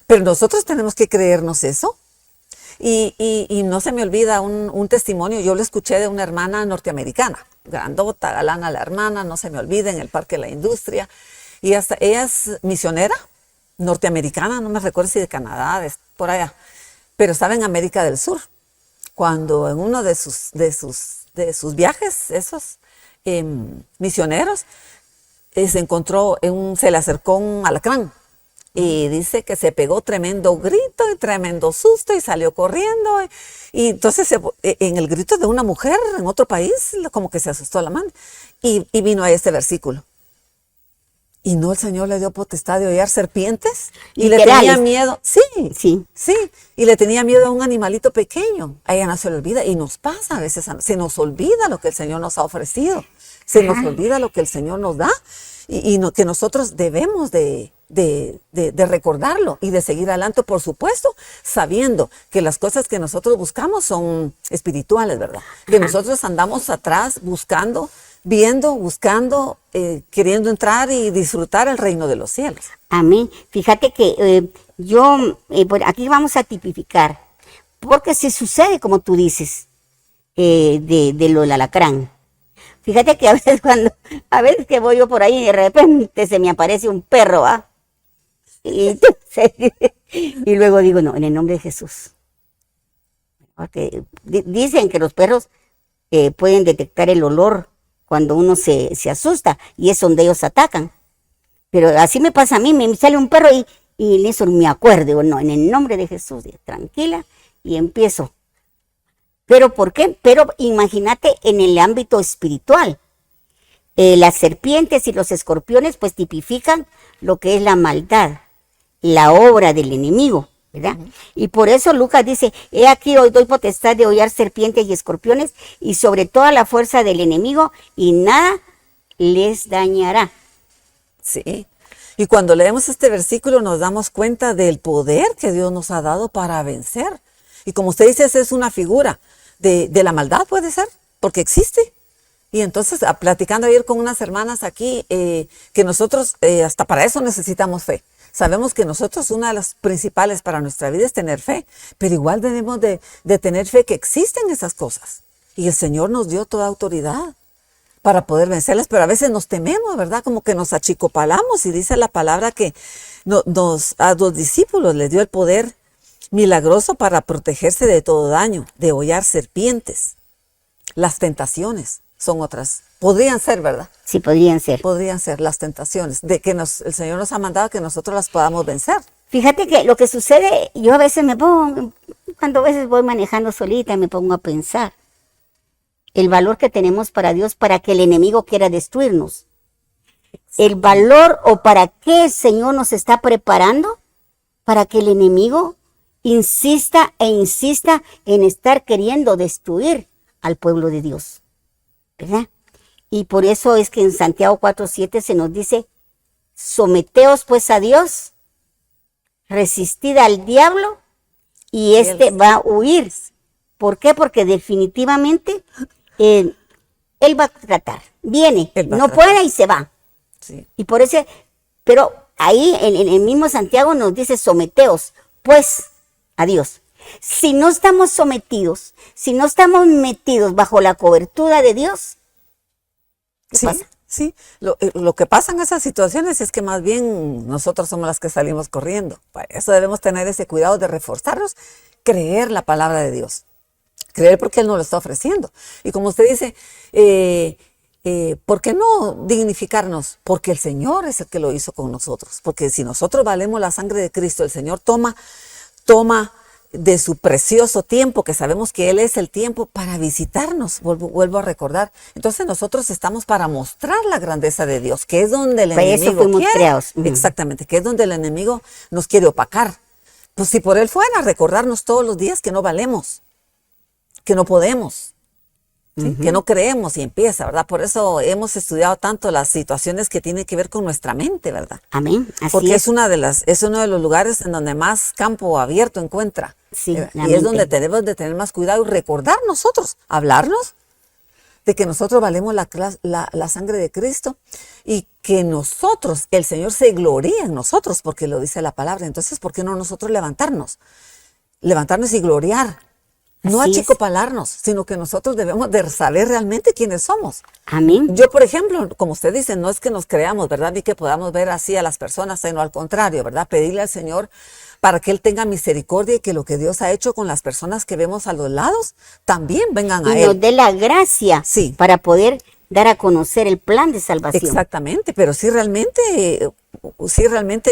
[SPEAKER 3] Pero nosotros tenemos que creernos eso. Y no se me olvida un testimonio, yo lo escuché de una hermana norteamericana, grandota, galana la hermana, no se me olvida, en el Parque de la Industria. Y hasta ella es misionera norteamericana, no me recuerdo si de Canadá, por allá, pero estaba en América del Sur. Cuando en uno de sus viajes, esos misioneros, se encontró, se le acercó un alacrán. Y dice que se pegó tremendo grito y tremendo susto y salió corriendo. Y entonces en el grito de una mujer en otro país, como que se asustó la mano. Y vino a este versículo. Y no, el Señor le dio potestad de hollar serpientes. Y le tenía miedo. Sí. Y le tenía miedo a un animalito pequeño. A ella no se le olvida. Y nos pasa a veces, se nos olvida lo que el Señor nos ha ofrecido. Se nos olvida lo que el Señor nos da. Y que nosotros debemos de recordarlo y de seguir adelante, por supuesto, sabiendo que las cosas que nosotros buscamos son espirituales, ¿verdad? Que nosotros andamos atrás buscando, viendo, buscando, queriendo entrar y disfrutar el reino de los cielos.
[SPEAKER 2] Amén. Fíjate que aquí vamos a tipificar, porque si sucede como tú dices, de lo del alacrán. Fíjate que a veces que voy yo por ahí y de repente se me aparece un perro, ¿va? Y luego digo, no, en el nombre de Jesús. Porque dicen que los perros pueden detectar el olor cuando uno se asusta y es donde ellos atacan. Pero así me pasa a mí, me sale un perro y en eso me acuerdo, digo, no, en el nombre de Jesús, tranquila, y empiezo. ¿Pero por qué? Pero imagínate en el ámbito espiritual. Las serpientes y los escorpiones pues tipifican lo que es la maldad, la obra del enemigo, ¿verdad? Y por eso Lucas dice, he aquí hoy doy potestad de hollar serpientes y escorpiones y sobre toda la fuerza del enemigo y nada les dañará.
[SPEAKER 3] Sí. Y cuando leemos este versículo nos damos cuenta del poder que Dios nos ha dado para vencer. Y como usted dice, esa es una figura de la maldad, puede ser, porque existe. Y entonces, platicando ayer con unas hermanas aquí, que nosotros hasta para eso necesitamos fe. Sabemos que nosotros una de las principales para nuestra vida es tener fe, pero igual debemos de tener fe que existen esas cosas. Y el Señor nos dio toda autoridad para poder vencerlas, pero a veces nos tememos, ¿verdad? Como que nos achicopalamos y dice la palabra que a los discípulos les dio el poder milagroso para protegerse de todo daño, de hollar serpientes. Las tentaciones son otras. Podrían ser, ¿verdad?
[SPEAKER 2] Sí, podrían ser.
[SPEAKER 3] Podrían ser las tentaciones, de que el Señor nos ha mandado que nosotros las podamos vencer.
[SPEAKER 2] Fíjate que lo que sucede, yo a veces cuando a veces voy manejando solita, me pongo a pensar el valor que tenemos para Dios para que el enemigo quiera destruirnos. El valor o para qué el Señor nos está preparando para que el enemigo insista en estar queriendo destruir al pueblo de Dios, ¿verdad? Y por eso es que en Santiago 4:7 se nos dice, someteos pues a Dios, resistid al diablo y éste va a huir. ¿Por qué? Porque definitivamente él va a tratar, viene, no puede y se va.
[SPEAKER 3] Sí.
[SPEAKER 2] Y por eso, pero ahí en el mismo Santiago nos dice, someteos pues a Dios. Si no estamos sometidos, si no estamos metidos bajo la cobertura de Dios, ¿qué pasa?
[SPEAKER 3] Sí, lo que pasa en esas situaciones es que más bien nosotros somos las que salimos corriendo. Para eso debemos tener ese cuidado de reforzarnos, creer la palabra de Dios. Creer porque Él nos lo está ofreciendo. Y como usted dice, ¿por qué no dignificarnos? Porque el Señor es el que lo hizo con nosotros. Porque si nosotros valemos la sangre de Cristo, el Señor toma de su precioso tiempo, que sabemos que Él es el tiempo para visitarnos, vuelvo a recordar. Entonces nosotros estamos para mostrar la grandeza de Dios, que es donde el enemigo quiere. Exactamente, que es donde el enemigo nos quiere opacar. Pues si por Él fuera, recordarnos todos los días que no valemos, que no podemos, ¿sí? Que no creemos y empieza, ¿verdad? Por eso hemos estudiado tanto las situaciones que tienen que ver con nuestra mente, ¿verdad?
[SPEAKER 2] Amén. Así
[SPEAKER 3] porque es uno de los lugares en donde más campo abierto encuentra.
[SPEAKER 2] Sí,
[SPEAKER 3] y es donde tenemos de tener más cuidado y recordar nosotros, hablarnos de que nosotros valemos la sangre de Cristo y que nosotros, el Señor se gloría en nosotros, porque lo dice la palabra. Entonces, ¿por qué no nosotros levantarnos y gloriar? No achicopalarnos, sino que nosotros debemos de saber realmente quiénes somos.
[SPEAKER 2] Amén.
[SPEAKER 3] Yo, por ejemplo, como usted dice, no es que nos creamos, ¿verdad? Ni que podamos ver así a las personas, sino al contrario, ¿verdad? Pedirle al Señor para que Él tenga misericordia y que lo que Dios ha hecho con las personas que vemos a los lados, también vengan a Él.
[SPEAKER 2] Y nos dé la gracia
[SPEAKER 3] sí,
[SPEAKER 2] para poder dar a conocer el plan de salvación.
[SPEAKER 3] Exactamente, pero sí realmente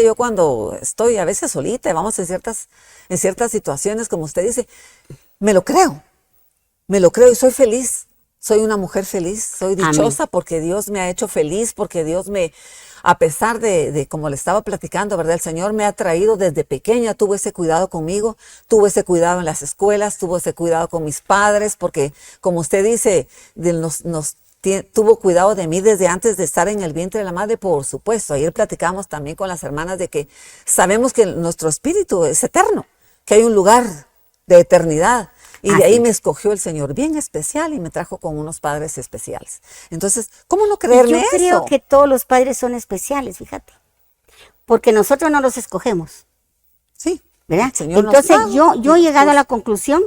[SPEAKER 3] yo cuando estoy a veces solita, y vamos en ciertas situaciones, como usted dice, me lo creo y soy feliz. Soy una mujer feliz, soy dichosa. Amén. Porque Dios me ha hecho feliz, porque Dios a pesar de como le estaba platicando, ¿verdad? El Señor me ha traído desde pequeña, tuvo ese cuidado conmigo, tuvo ese cuidado en las escuelas, tuvo ese cuidado con mis padres, porque como usted dice, tuvo cuidado de mí desde antes de estar en el vientre de la madre, por supuesto. Ayer platicamos también con las hermanas de que sabemos que nuestro espíritu es eterno, que hay un lugar de eternidad. Y de ahí me escogió el Señor bien especial y me trajo con unos padres especiales. Entonces, ¿cómo no creerme eso?
[SPEAKER 2] Yo creo que todos los padres son especiales, fíjate. Porque nosotros no los escogemos.
[SPEAKER 3] Sí.
[SPEAKER 2] ¿Verdad? Entonces, yo he llegado a la conclusión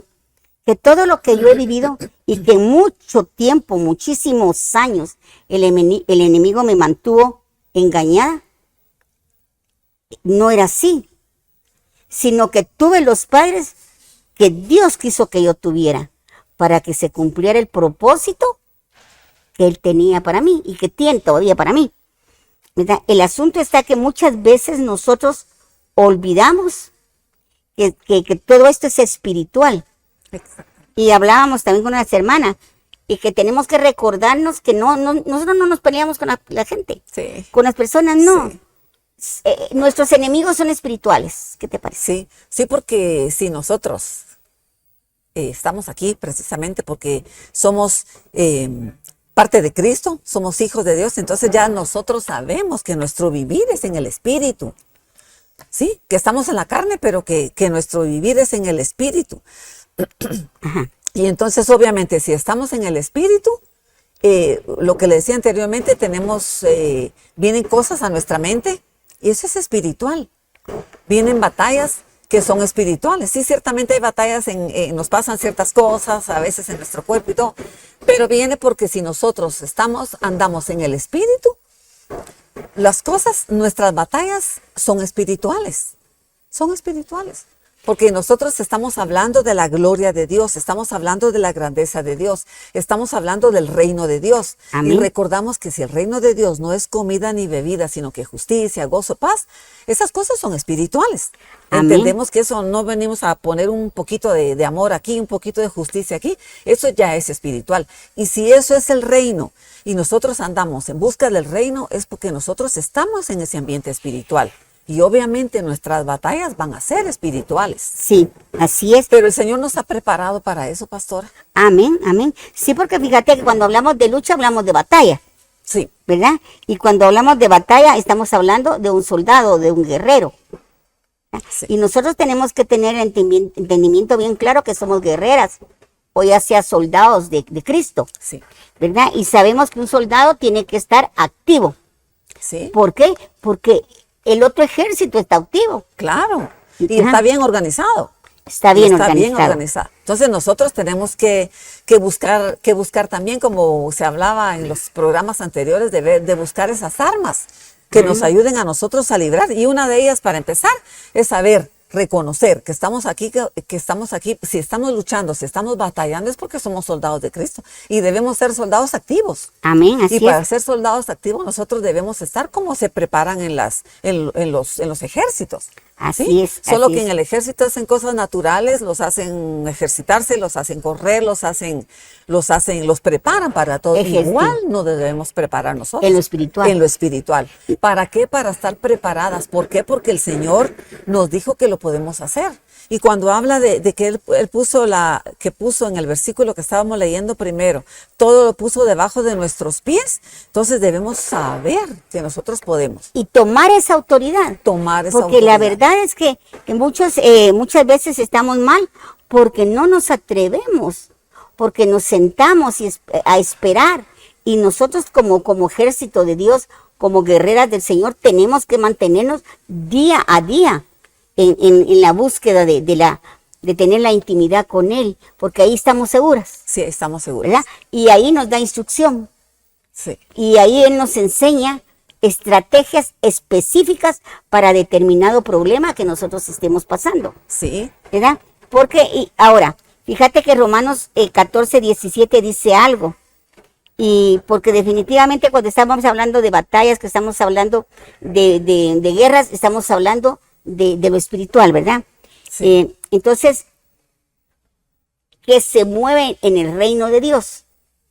[SPEAKER 2] que todo lo que yo he vivido y que mucho tiempo, muchísimos años, el enemigo me mantuvo engañada, no era así. Sino que tuve los padres que Dios quiso que yo tuviera para que se cumpliera el propósito que Él tenía para mí y que tiene todavía para mí. ¿Verdad? El asunto está que muchas veces nosotros olvidamos que todo esto es espiritual. Exacto. Y hablábamos también con las hermanas y que tenemos que recordarnos que nosotros no nos peleamos con la gente, sí. Con las personas no. Sí. Nuestros enemigos son espirituales. ¿Qué te parece?
[SPEAKER 3] Sí, porque si nosotros estamos aquí precisamente porque somos parte de Cristo, somos hijos de Dios, entonces ya nosotros sabemos que nuestro vivir es en el Espíritu. Sí, que estamos en la carne, pero que nuestro vivir es en el Espíritu. Y entonces obviamente si estamos en el Espíritu, lo que le decía anteriormente, vienen cosas a nuestra mente y eso es espiritual. Vienen batallas que son espirituales. Sí, ciertamente hay batallas, nos pasan ciertas cosas, a veces en nuestro cuerpo y todo, pero viene porque si nosotros andamos en el Espíritu, nuestras batallas son espirituales, porque nosotros estamos hablando de la gloria de Dios, estamos hablando de la grandeza de Dios, estamos hablando del reino de Dios. Amén. Y recordamos que si el reino de Dios no es comida ni bebida, sino que justicia, gozo, paz, esas cosas son espirituales. Amén. Entendemos que eso no venimos a poner un poquito de amor aquí, un poquito de justicia aquí, eso ya es espiritual. Y si eso es el reino y nosotros andamos en busca del reino, es porque nosotros estamos en ese ambiente espiritual. Y obviamente nuestras batallas van a ser espirituales.
[SPEAKER 2] Sí, así es.
[SPEAKER 3] Pero el Señor nos ha preparado para eso, pastora.
[SPEAKER 2] Amén, amén. Sí, porque fíjate que cuando hablamos de lucha, hablamos de batalla.
[SPEAKER 3] Sí.
[SPEAKER 2] ¿Verdad? Y cuando hablamos de batalla, estamos hablando de un soldado, de un guerrero. Sí. Y nosotros tenemos que tener entendimiento bien claro que somos guerreras, o ya sea soldados de Cristo.
[SPEAKER 3] Sí.
[SPEAKER 2] ¿Verdad? Y sabemos que un soldado tiene que estar activo.
[SPEAKER 3] Sí.
[SPEAKER 2] ¿Por qué? Porque el otro ejército está activo.
[SPEAKER 3] Claro. Y está bien organizado.
[SPEAKER 2] Está bien organizado.
[SPEAKER 3] Entonces nosotros tenemos que buscar también, como se hablaba en los programas anteriores, de buscar esas armas que nos ayuden a nosotros a librar. Y una de ellas, para empezar, es reconocer que estamos aquí, si estamos luchando, si estamos batallando, es porque somos soldados de Cristo y debemos ser soldados activos.
[SPEAKER 2] Amén, así es.
[SPEAKER 3] Y para ser soldados activos nosotros debemos estar como se preparan en los ejércitos.
[SPEAKER 2] Así es.
[SPEAKER 3] Solo que en el ejército hacen cosas naturales, los hacen ejercitarse, los hacen correr, los preparan para todo. Igual no debemos preparar nosotros.
[SPEAKER 2] En lo espiritual.
[SPEAKER 3] En lo espiritual. ¿Para qué? Para estar preparadas. ¿Por qué? Porque el Señor nos dijo que lo podemos hacer. Y cuando habla de que él puso en el versículo que estábamos leyendo primero, todo lo puso debajo de nuestros pies, entonces debemos saber que nosotros podemos.
[SPEAKER 2] Y tomar esa autoridad. Porque la verdad es que muchas veces estamos mal porque no nos atrevemos, porque nos sentamos a esperar. Y nosotros como ejército de Dios, como guerreras del Señor, tenemos que mantenernos día a día en la búsqueda de tener la intimidad con Él, porque ahí estamos seguras.
[SPEAKER 3] Sí, estamos seguras.
[SPEAKER 2] ¿Verdad? Y ahí nos da instrucción.
[SPEAKER 3] Sí.
[SPEAKER 2] Y ahí Él nos enseña estrategias específicas para determinado problema que nosotros estemos pasando.
[SPEAKER 3] Sí.
[SPEAKER 2] ¿Verdad? Porque ahora, fíjate que Romanos 14:17 dice algo. Y porque definitivamente cuando estamos hablando de batallas, que estamos hablando de guerras, estamos hablando de lo espiritual, ¿verdad?
[SPEAKER 3] Sí.
[SPEAKER 2] Entonces, que se mueve en el reino de Dios.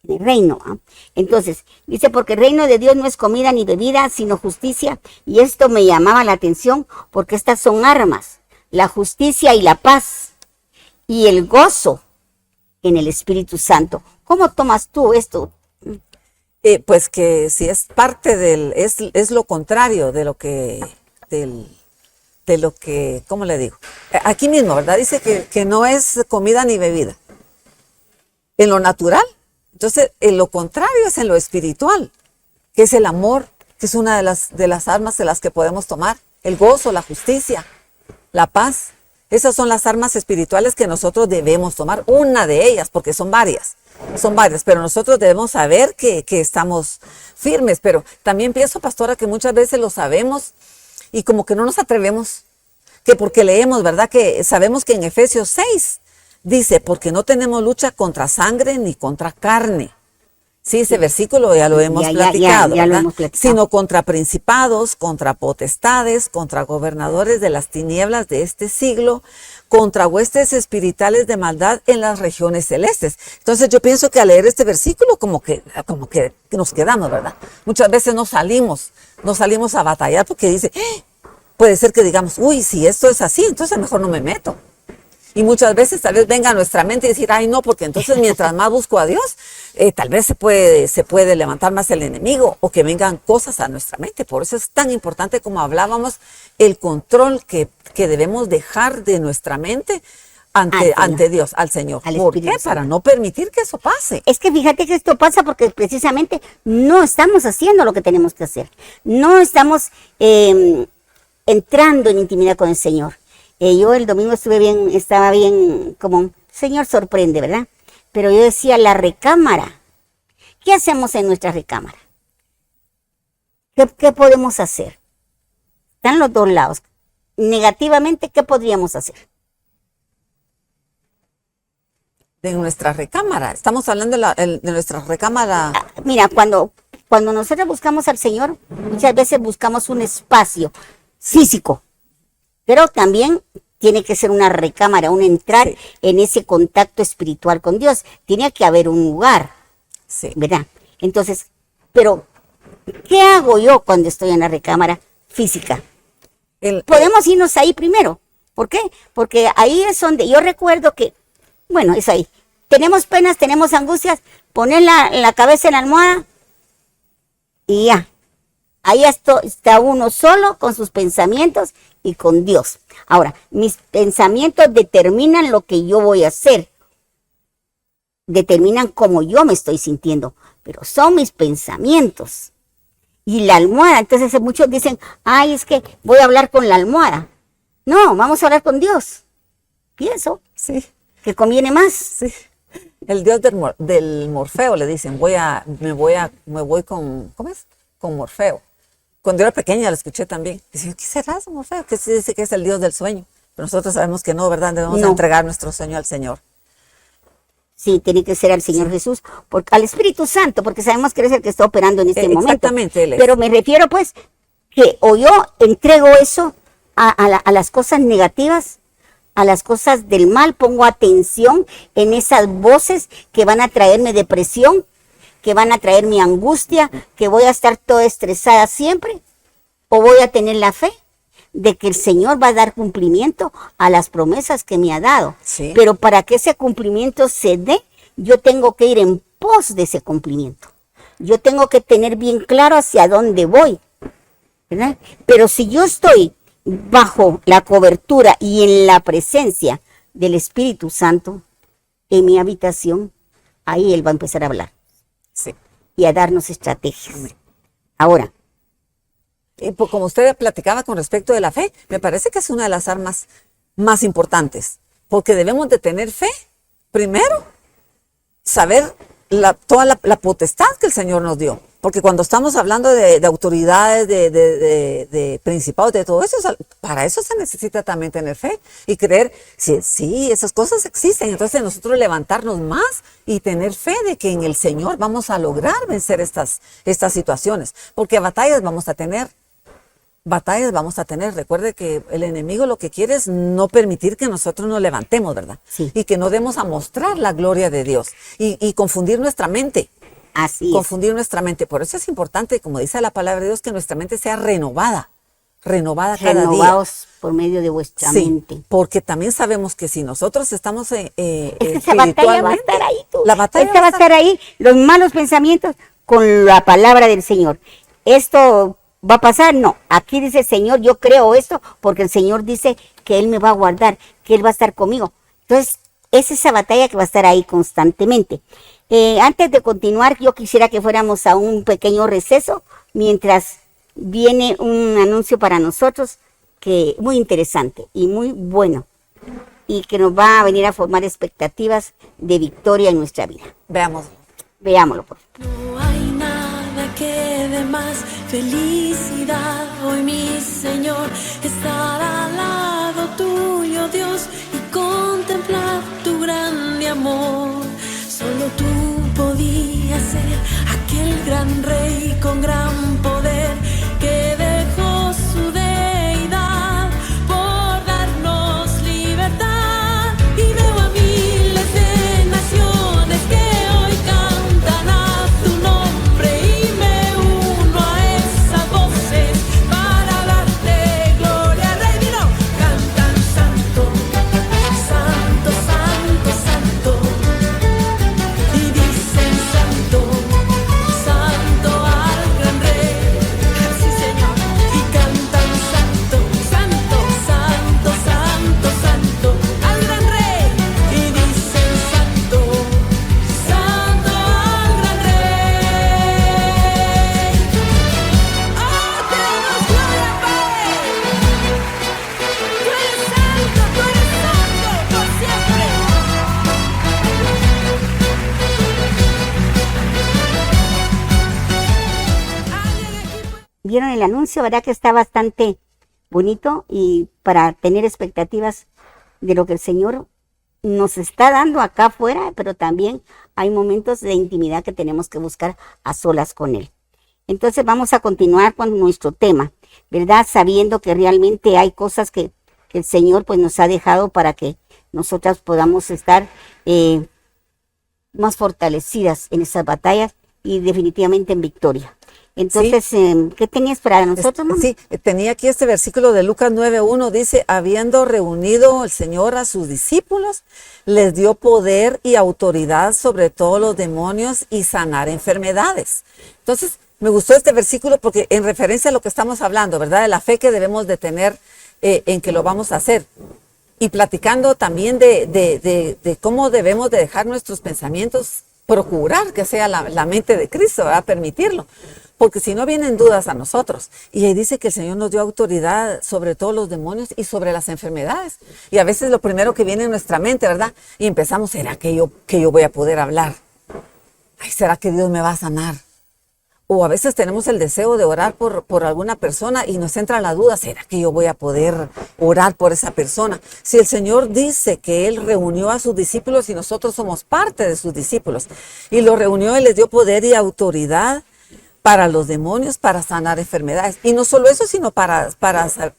[SPEAKER 2] En el reino. ¿Ah? Entonces, dice, porque el reino de Dios no es comida ni bebida, sino justicia. Y esto me llamaba la atención, porque estas son armas, la justicia y la paz, y el gozo en el Espíritu Santo. ¿Cómo tomas tú esto?
[SPEAKER 3] Pues que si es parte es lo contrario de lo que, ¿cómo le digo? Aquí mismo, ¿verdad? Dice que no es comida ni bebida. En lo natural. Entonces, en lo contrario es en lo espiritual, que es el amor, que es una de las armas de las que podemos tomar. El gozo, la justicia, la paz. Esas son las armas espirituales que nosotros debemos tomar. Una de ellas, porque son varias, pero nosotros debemos saber que estamos firmes. Pero también pienso, pastora, que muchas veces lo sabemos y como que no nos atrevemos, que porque leemos, ¿verdad? Que sabemos que en Efesios 6 dice, porque no tenemos lucha contra sangre ni contra carne. Sí, ese versículo ya lo hemos platicado,
[SPEAKER 2] ya lo
[SPEAKER 3] ¿verdad?
[SPEAKER 2] hemos platicado.
[SPEAKER 3] Sino contra principados, contra potestades, contra gobernadores de las tinieblas de este siglo, contra huestes espirituales de maldad en las regiones celestes. Entonces yo pienso que al leer este versículo como que nos quedamos, ¿verdad? Muchas veces no salimos a batallar porque dice, puede ser que digamos, uy, si esto es así, entonces mejor no me meto. Y muchas veces tal vez venga a nuestra mente y decir, ay no, porque entonces mientras más busco a Dios, tal vez se puede levantar más el enemigo o que vengan cosas a nuestra mente. Por eso es tan importante, como hablábamos, el control que debemos dejar de nuestra mente ante Dios, al Señor. ¿Por qué? Para no permitir que eso pase.
[SPEAKER 2] Es que fíjate que esto pasa porque precisamente no estamos haciendo lo que tenemos que hacer. No estamos entrando en intimidad con el Señor. Yo el domingo estaba bien, como, Señor sorprende, ¿verdad? Pero yo decía, la recámara. ¿Qué hacemos en nuestra recámara? ¿Qué podemos hacer? Están los dos lados. Negativamente, ¿qué podríamos hacer?
[SPEAKER 3] De nuestra recámara. Estamos hablando de nuestra recámara.
[SPEAKER 2] Mira, cuando nosotros buscamos al Señor, muchas veces buscamos un espacio físico. Pero también tiene que ser una recámara, un entrar en ese contacto espiritual con Dios. Tiene que haber un lugar, ¿verdad? Entonces, pero, ¿qué hago yo cuando estoy en la recámara física? Podemos irnos ahí primero. ¿Por qué? Porque ahí es donde yo recuerdo que, bueno, es ahí. Tenemos penas, tenemos angustias, poner la cabeza en la almohada y ya. Ahí está uno solo con sus pensamientos y con Dios. Ahora, mis pensamientos determinan lo que yo voy a hacer. Determinan cómo yo me estoy sintiendo. Pero son mis pensamientos. Y la almohada, entonces muchos dicen, ay, es que voy a hablar con la almohada. No, vamos a hablar con Dios. Pienso que conviene más.
[SPEAKER 3] Sí. El Dios del Morfeo, le dicen, me voy con, ¿cómo es? Con Morfeo. Cuando yo era pequeña lo escuché también. Dice, ¿qué será eso, Morfeo? Que se dice que es el Dios del sueño. Pero nosotros sabemos que no, ¿verdad? Debemos entregar nuestro sueño al Señor.
[SPEAKER 2] Sí, tiene que ser al Señor Jesús, al Espíritu Santo, porque sabemos que Él es el que está operando en este momento.
[SPEAKER 3] Exactamente, Él es.
[SPEAKER 2] Pero me refiero, pues, que o yo entrego eso a las cosas negativas, a las cosas del mal, pongo atención en esas voces que van a traerme depresión, que van a traerme angustia, que voy a estar toda estresada siempre, o voy a tener la fe de que el Señor va a dar cumplimiento a las promesas que me ha dado.
[SPEAKER 3] Sí.
[SPEAKER 2] Pero para que ese cumplimiento se dé, yo tengo que ir en pos de ese cumplimiento. Yo tengo que tener bien claro hacia dónde voy, ¿verdad? Pero si yo estoy bajo la cobertura y en la presencia del Espíritu Santo en mi habitación, ahí Él va a empezar a hablar.
[SPEAKER 3] Sí.
[SPEAKER 2] Y a darnos estrategias. Ahora,
[SPEAKER 3] pues como usted platicaba con respecto de la fe, me parece que es una de las armas más importantes, porque debemos de tener fe, primero, saber toda la potestad que el Señor nos dio, Porque cuando estamos hablando de autoridades, de principados, de todo eso, para eso se necesita también tener fe y creer, sí, esas cosas existen. Entonces nosotros levantarnos más y tener fe de que en el Señor vamos a lograr vencer estas situaciones. Porque batallas vamos a tener. Recuerde que el enemigo lo que quiere es no permitir que nosotros nos levantemos, ¿verdad?
[SPEAKER 2] Sí.
[SPEAKER 3] Y que no demos a mostrar la gloria de Dios y confundir nuestra mente.
[SPEAKER 2] Así
[SPEAKER 3] Confundir nuestra mente. Por eso es importante, como dice la palabra de Dios, que nuestra mente sea renovada cada día.
[SPEAKER 2] Renovaos por medio de vuestra
[SPEAKER 3] Sí,
[SPEAKER 2] mente.
[SPEAKER 3] porque también sabemos que si nosotros estamos
[SPEAKER 2] Es que esa batalla va a estar ahí, tú.
[SPEAKER 3] La batalla
[SPEAKER 2] Esta va a estar ahí, los malos pensamientos con la palabra del Señor. Esto va a pasar, no. Aquí dice el Señor, yo creo esto porque el Señor dice que Él me va a guardar, que Él va a estar conmigo. Entonces, es esa batalla que va a estar ahí constantemente. Antes de continuar, yo quisiera que fuéramos a un pequeño receso mientras viene un anuncio para nosotros que muy interesante y muy bueno y que nos va a venir a formar expectativas de victoria en nuestra vida.
[SPEAKER 3] Veamos.
[SPEAKER 2] Veámoslo, por favor.
[SPEAKER 4] No hay nada que dé más felicidad hoy, mi Señor, estar al lado tuyo, Dios, y contemplar tu grande amor. Solo tú podías ser aquel gran rey con gran poder que dejó su deidad por darnos libertad. Y veo a miles de naciones que hoy cantan a tu nombre y me uno a esas voces para darte gloria, Rey. Dilo, cantan santo, santo, santo, santo. Y dicen santo, santo al gran Rey. Sí, Señor. Y cantan santo, santo, santo, santo, santo al gran Rey. Y dicen santo, santo al gran Rey. ¡Oh, te damos gloria, Padre! Tú eres santo por siempre.
[SPEAKER 2] Vieron el anuncio, ¿verdad? Que está bastante bonito y para tener expectativas de lo que el Señor nos está dando acá afuera, pero también hay momentos de intimidad que tenemos que buscar a solas con Él. Entonces vamos a continuar con nuestro tema, ¿verdad? Sabiendo que realmente hay cosas que el Señor pues nos ha dejado para que nosotras podamos estar más fortalecidas en esas batallas y definitivamente en victoria. Entonces, ¿qué tenías para nosotros, mamá?
[SPEAKER 3] Sí, tenía aquí este versículo de Lucas 9:1, dice, habiendo reunido el Señor a sus discípulos, les dio poder y autoridad sobre todos los demonios y sanar enfermedades. Entonces, me gustó este versículo porque en referencia a lo que estamos hablando, ¿verdad? De la fe que debemos de tener en que lo vamos a hacer. Y platicando también de cómo debemos de dejar nuestros pensamientos, procurar que sea la mente de Cristo, ¿verdad? Permitirlo. Porque si no vienen dudas a nosotros. Y ahí dice que el Señor nos dio autoridad sobre todos los demonios y sobre las enfermedades. Y a veces lo primero que viene en nuestra mente, ¿verdad? Y empezamos, ¿será que yo voy a poder hablar? Ay, ¿será que Dios me va a sanar? O a veces tenemos el deseo de orar por alguna persona y nos entra la duda, ¿será que yo voy a poder orar por esa persona? Si el Señor dice que Él reunió a sus discípulos y nosotros somos parte de sus discípulos, y los reunió y les dio poder y autoridad para los demonios, para sanar enfermedades. Y no solo eso, sino para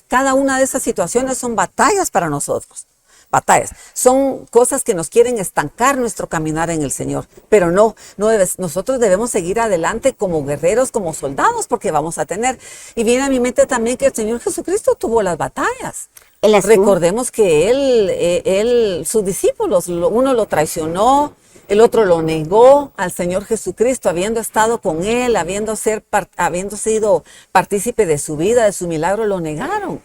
[SPEAKER 3] cada una de esas situaciones son batallas para nosotros. Batallas. Son cosas que nos quieren estancar nuestro caminar en el Señor. Pero nosotros debemos seguir adelante como guerreros, como soldados, porque vamos a tener. Y viene a mi mente también que el Señor Jesucristo tuvo las batallas. Recordemos que sus discípulos, uno lo traicionó, el otro lo negó al Señor Jesucristo, habiendo estado con Él, habiendo sido partícipe de su vida, de su milagro, lo negaron,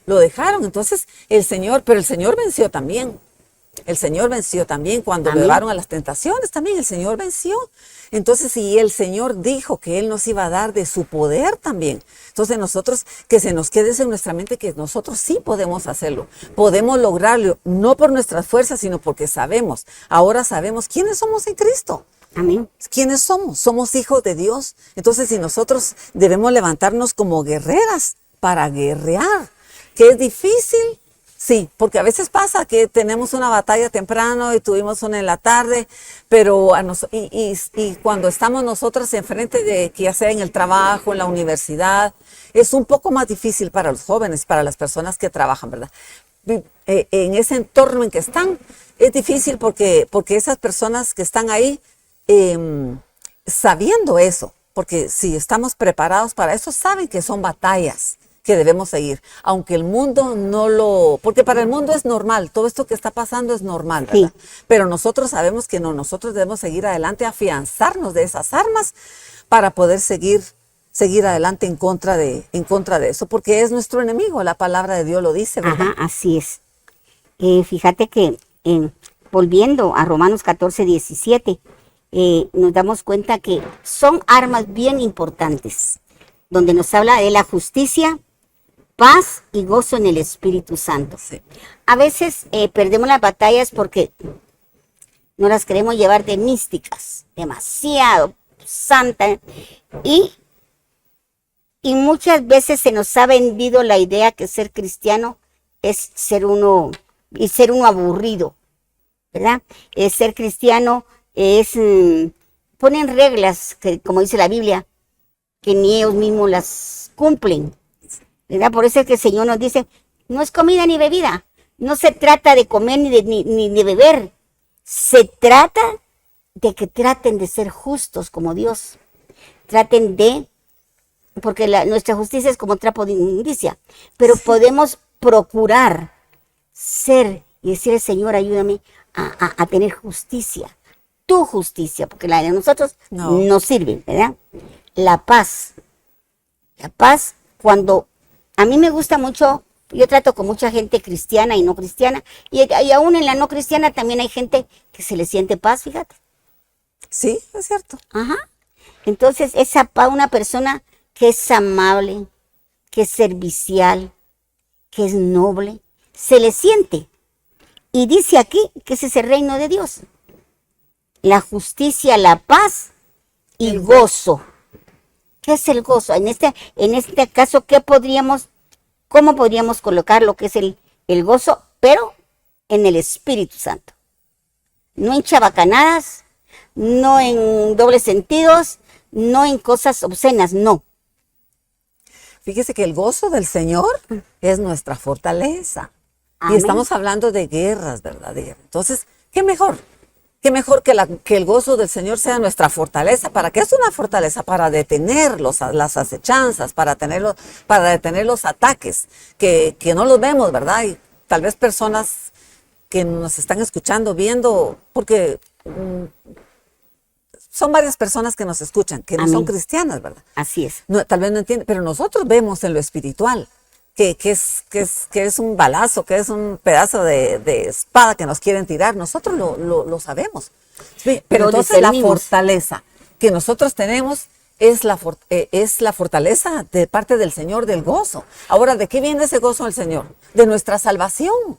[SPEAKER 3] lo dejaron. Entonces, el Señor venció también. El Señor venció también cuando lo llevaron a las tentaciones, también el Señor venció. Entonces, si el Señor dijo que Él nos iba a dar de su poder también, entonces nosotros, que se nos quede en nuestra mente que nosotros sí podemos hacerlo, podemos lograrlo, no por nuestras fuerzas, sino porque ahora sabemos quiénes somos en Cristo.
[SPEAKER 2] Amén.
[SPEAKER 3] ¿Quiénes somos? Somos hijos de Dios. Entonces, si nosotros debemos levantarnos como guerreras para guerrear, que es difícil, sí, porque a veces pasa que tenemos una batalla temprano y tuvimos una en la tarde, pero y cuando estamos nosotros enfrente de, que ya sea en el trabajo, en la universidad, es un poco más difícil para los jóvenes, para las personas que trabajan, ¿verdad? En ese entorno en que están, es difícil porque esas personas que están ahí, sabiendo eso, porque si estamos preparados para eso, saben que son batallas que debemos seguir, aunque el mundo porque para el mundo es normal, todo esto que está pasando es normal, ¿verdad? Sí. Pero nosotros sabemos que no, nosotros debemos seguir adelante, afianzarnos de esas armas para poder seguir adelante en contra de eso, porque es nuestro enemigo, la palabra de Dios lo dice, ¿verdad?
[SPEAKER 2] Ajá, así es. Fíjate que volviendo a Romanos 14:17, nos damos cuenta que son armas bien importantes, donde nos habla de la justicia, paz y gozo en el Espíritu Santo.
[SPEAKER 3] Sí.
[SPEAKER 2] A veces perdemos las batallas porque no las queremos llevar de místicas, demasiado santas, y muchas veces se nos ha vendido la idea que ser cristiano es ser uno aburrido, ¿verdad? Ser cristiano ponen reglas que, como dice la Biblia, que ni ellos mismos las cumplen, ¿verdad? Por eso es que el Señor nos dice, no es comida ni bebida, no se trata de comer ni de beber, se trata de que traten de ser justos como Dios, porque nuestra justicia es como trapo de inmundicia, pero podemos procurar ser y decirle, Señor, ayúdame a tener justicia, tu justicia, porque la de nosotros no sirve, ¿verdad? La paz, cuando a mí me gusta mucho, yo trato con mucha gente cristiana y no cristiana, y aún en la no cristiana también hay gente que se le siente paz, fíjate.
[SPEAKER 3] Sí, es cierto.
[SPEAKER 2] Ajá. Entonces, esa paz, una persona que es amable, que es servicial, que es noble, se le siente. Y dice aquí que ese es el reino de Dios. La justicia, la paz y gozo. ¿Qué es el gozo? En este caso, ¿cómo podríamos colocar lo que es el gozo? Pero en el Espíritu Santo. No en chabacanadas, no en dobles sentidos, no en cosas obscenas, no.
[SPEAKER 3] Fíjese que el gozo del Señor es nuestra fortaleza.
[SPEAKER 2] Amén.
[SPEAKER 3] Y estamos hablando de guerras verdaderas. Entonces, ¿qué mejor? ¿Qué mejor que el gozo del Señor sea nuestra fortaleza? ¿Para qué es una fortaleza? Para detener las acechanzas, para detener los ataques, que no los vemos, ¿verdad? Y tal vez personas que nos están escuchando, viendo, porque son varias personas que nos escuchan, que no son cristianas, ¿verdad?
[SPEAKER 2] Así es.
[SPEAKER 3] No, tal vez no entienden, pero nosotros vemos en lo espiritual que es un balazo, que es un pedazo de espada que nos quieren tirar. Nosotros lo sabemos. Sí, pero entonces la fortaleza que nosotros tenemos es la fortaleza de parte del Señor, del gozo. Ahora, ¿de qué viene ese gozo del Señor? De nuestra salvación.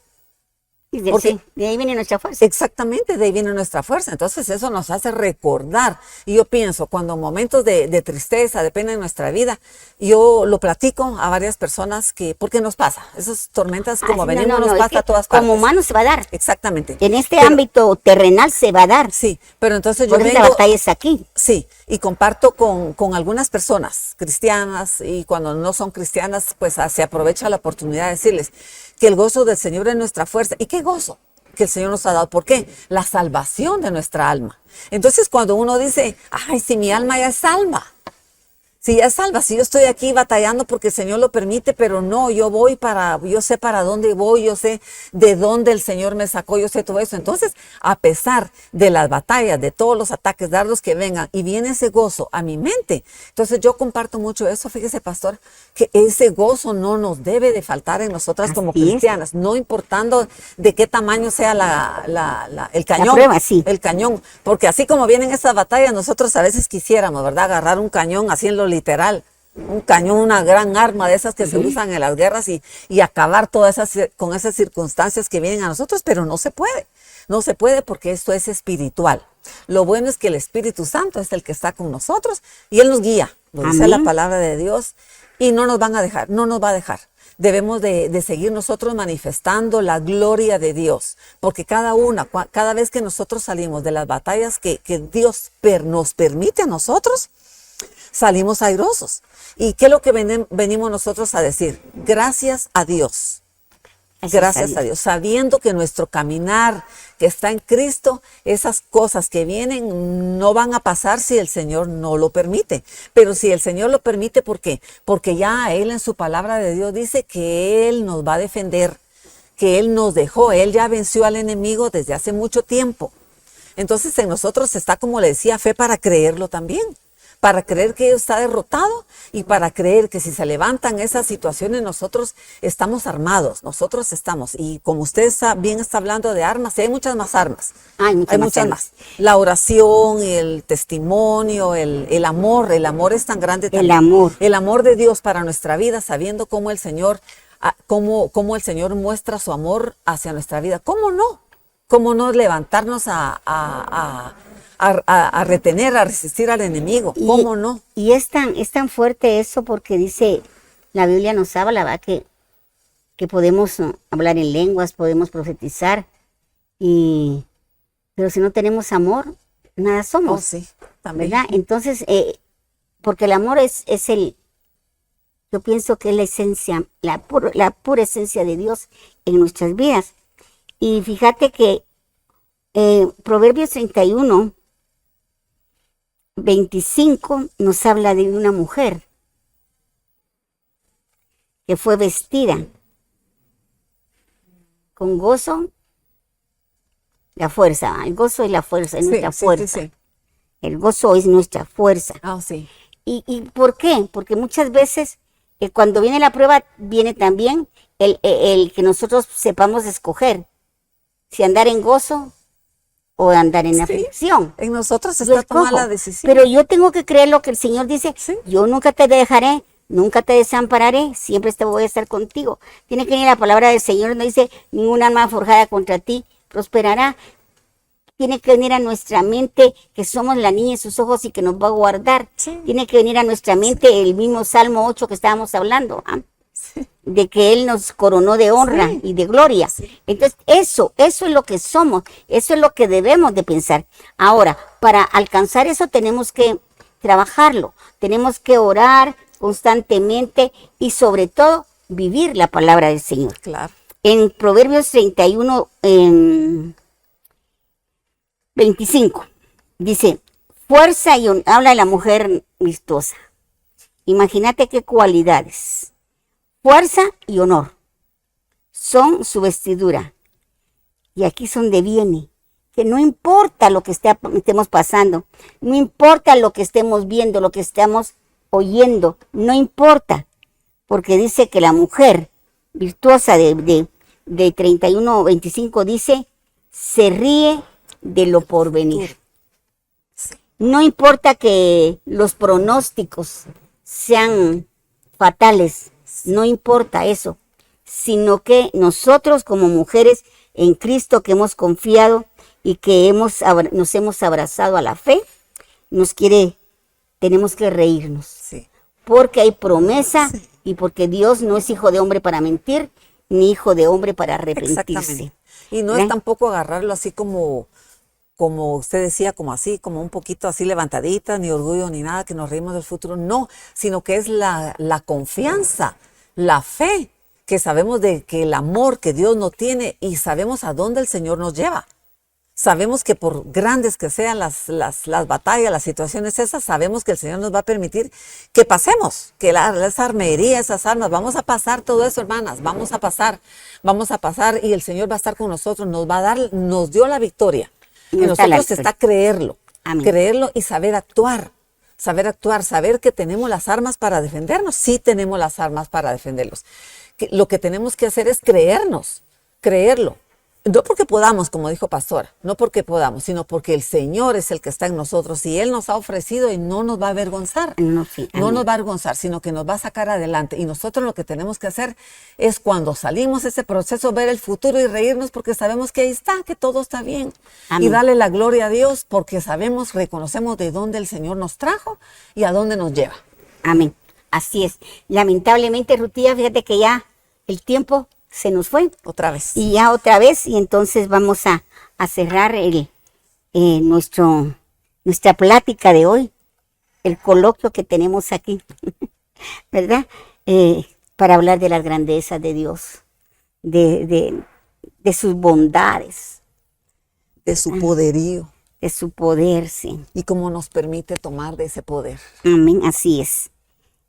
[SPEAKER 2] Porque, de ahí viene nuestra fuerza.
[SPEAKER 3] Exactamente, de ahí viene nuestra fuerza. Entonces eso nos hace recordar. Y yo pienso, cuando momentos de tristeza, de pena en nuestra vida, yo lo platico a varias personas porque nos pasa. Esas tormentas como venimos nos pasa a todas partes.
[SPEAKER 2] Como humano se va a dar.
[SPEAKER 3] Exactamente.
[SPEAKER 2] En este ámbito terrenal se va a dar.
[SPEAKER 3] Sí, pero entonces
[SPEAKER 2] yo vengo. La batalla es aquí.
[SPEAKER 3] Sí, y comparto con algunas personas cristianas, y cuando no son cristianas, pues se aprovecha la oportunidad de decirles que el gozo del Señor es nuestra fuerza. ¿Y qué gozo que el Señor nos ha dado? ¿Por qué? La salvación de nuestra alma. Entonces, cuando uno dice, ay, si mi alma ya es salva, si ya es salva, si yo estoy aquí batallando porque el Señor lo permite, pero no, yo sé para dónde voy, yo sé de dónde el Señor me sacó, yo sé todo eso. Entonces, a pesar de las batallas, de todos los ataques, dardos que vengan, y viene ese gozo a mi mente. Entonces, yo comparto mucho eso, fíjese, pastor, que ese gozo no nos debe de faltar en nosotras como cristianas, no importando de qué tamaño sea el cañón.
[SPEAKER 2] La prueba, sí.
[SPEAKER 3] El cañón, porque así como vienen esas batallas, nosotros a veces quisiéramos, ¿verdad?, agarrar un cañón así en lo literal, un cañón, una gran arma de esas que se usan en las guerras y acabar con esas circunstancias que vienen a nosotros, pero no se puede porque esto es espiritual. Lo bueno es que el Espíritu Santo es el que está con nosotros y Él nos guía, lo dice la palabra de Dios, y no nos van a dejar, no nos va a dejar. Debemos de seguir nosotros manifestando la gloria de Dios, porque cada vez que nosotros salimos de las batallas que Dios nos permite a nosotros, salimos airosos. ¿Y qué es lo que venimos nosotros a decir? Gracias a Dios. Gracias a Dios, sabiendo que nuestro caminar que está en Cristo, esas cosas que vienen no van a pasar si el Señor no lo permite. Pero si el Señor lo permite, ¿por qué? Porque ya Él en su palabra de Dios dice que Él nos va a defender, que Él nos dejó, Él ya venció al enemigo desde hace mucho tiempo. Entonces en nosotros está, como le decía, fe para creerlo también. Para creer que está derrotado y para creer que si se levantan esas situaciones nosotros estamos armados, nosotros estamos. Y como usted bien está hablando de armas, hay muchas más armas. Hay muchas más. La oración, el testimonio, el amor es tan grande también. El amor de Dios para nuestra vida, sabiendo cómo el Señor, cómo el Señor muestra su amor hacia nuestra vida. ¿Cómo no? ¿Cómo no levantarnos a retener, a resistir al enemigo? ¿Cómo no?
[SPEAKER 2] Y es tan fuerte eso porque dice, la Biblia nos habla, ¿va? Que podemos hablar en lenguas, podemos profetizar, pero si no tenemos amor, nada somos.
[SPEAKER 3] Oh, sí, también.
[SPEAKER 2] ¿Verdad? Entonces, porque el amor yo pienso que es la esencia, la pura esencia de Dios en nuestras vidas. Y fíjate que Proverbios 31, 25 nos habla de una mujer que fue vestida con gozo, la fuerza. El gozo es la fuerza, es nuestra fuerza. Sí. El gozo es nuestra fuerza.
[SPEAKER 3] Sí.
[SPEAKER 2] ¿Y por qué? Porque muchas veces cuando viene la prueba, viene también el que nosotros sepamos escoger si andar en gozo o andar en aflicción.
[SPEAKER 3] En nosotros está tomada la decisión.
[SPEAKER 2] Pero yo tengo que creer lo que el Señor dice. ¿Sí? Yo nunca te dejaré, nunca te desampararé, siempre voy a estar contigo. Tiene que venir la palabra del Señor, donde dice, ninguna arma forjada contra ti prosperará. Tiene que venir a nuestra mente que somos la niña en sus ojos y que nos va a guardar. Sí. Tiene que venir a nuestra mente el mismo Salmo 8 que estábamos hablando, de que Él nos coronó de honra y de gloria. Sí. Entonces, eso es lo que somos, eso es lo que debemos de pensar. Ahora, para alcanzar eso tenemos que trabajarlo, tenemos que orar constantemente y sobre todo vivir la palabra del Señor.
[SPEAKER 3] Claro.
[SPEAKER 2] En Proverbios 31, 25, dice, fuerza y habla de la mujer virtuosa. Imagínate qué cualidades. Fuerza y honor son su vestidura. Y aquí es donde viene, que no importa lo que estemos pasando, no importa lo que estemos viendo, lo que estamos oyendo, no importa, porque dice que la mujer virtuosa de 31-25 dice, se ríe de lo porvenir. No importa que los pronósticos sean fatales, no importa eso, sino que nosotros como mujeres en Cristo que hemos confiado y que nos hemos abrazado a la fe, tenemos que reírnos. Sí. Porque hay promesa y porque Dios no es hijo de hombre para mentir, ni hijo de hombre para arrepentirse.
[SPEAKER 3] Exactamente. Y no es tampoco agarrarlo así como usted decía, como un poquito así levantadita, ni orgullo ni nada, que nos reímos del futuro, no, sino que es la confianza, la fe, que sabemos de que el amor que Dios nos tiene y sabemos a dónde el Señor nos lleva. Sabemos que por grandes que sean las batallas, las situaciones esas, sabemos que el Señor nos va a permitir que pasemos, que esa armería, esas armas, vamos a pasar todo eso, hermanas, vamos a pasar y el Señor va a estar con nosotros, nos dio la victoria. En nosotros está creerlo, creerlo y saber actuar, saber que tenemos las armas para defendernos. Sí tenemos las armas para defenderlos. Lo que tenemos que hacer es creerlo. No porque podamos, como dijo Pastor, no porque podamos, sino porque el Señor es el que está en nosotros y Él nos ha ofrecido y no nos va a avergonzar.
[SPEAKER 2] No, sí,
[SPEAKER 3] No
[SPEAKER 2] amén.
[SPEAKER 3] nos va a avergonzar, sino que nos va a sacar adelante. Y nosotros lo que tenemos que hacer es cuando salimos de ese proceso, ver el futuro y reírnos porque sabemos que ahí está, que todo está bien.
[SPEAKER 2] Amén.
[SPEAKER 3] Y darle la gloria a Dios porque sabemos, reconocemos de dónde el Señor nos trajo y a dónde nos lleva.
[SPEAKER 2] Amén. Así es. Lamentablemente, Rutilla, fíjate que ya el tiempo se nos fue.
[SPEAKER 3] Otra vez.
[SPEAKER 2] Y ya otra vez, y entonces vamos a cerrar nuestra plática de hoy, el coloquio que tenemos aquí, ¿verdad? Para hablar de las grandezas de Dios, de sus bondades,
[SPEAKER 3] De su poderío
[SPEAKER 2] de su poder, sí.
[SPEAKER 3] y cómo nos permite tomar de ese poder.
[SPEAKER 2] Amén, así es.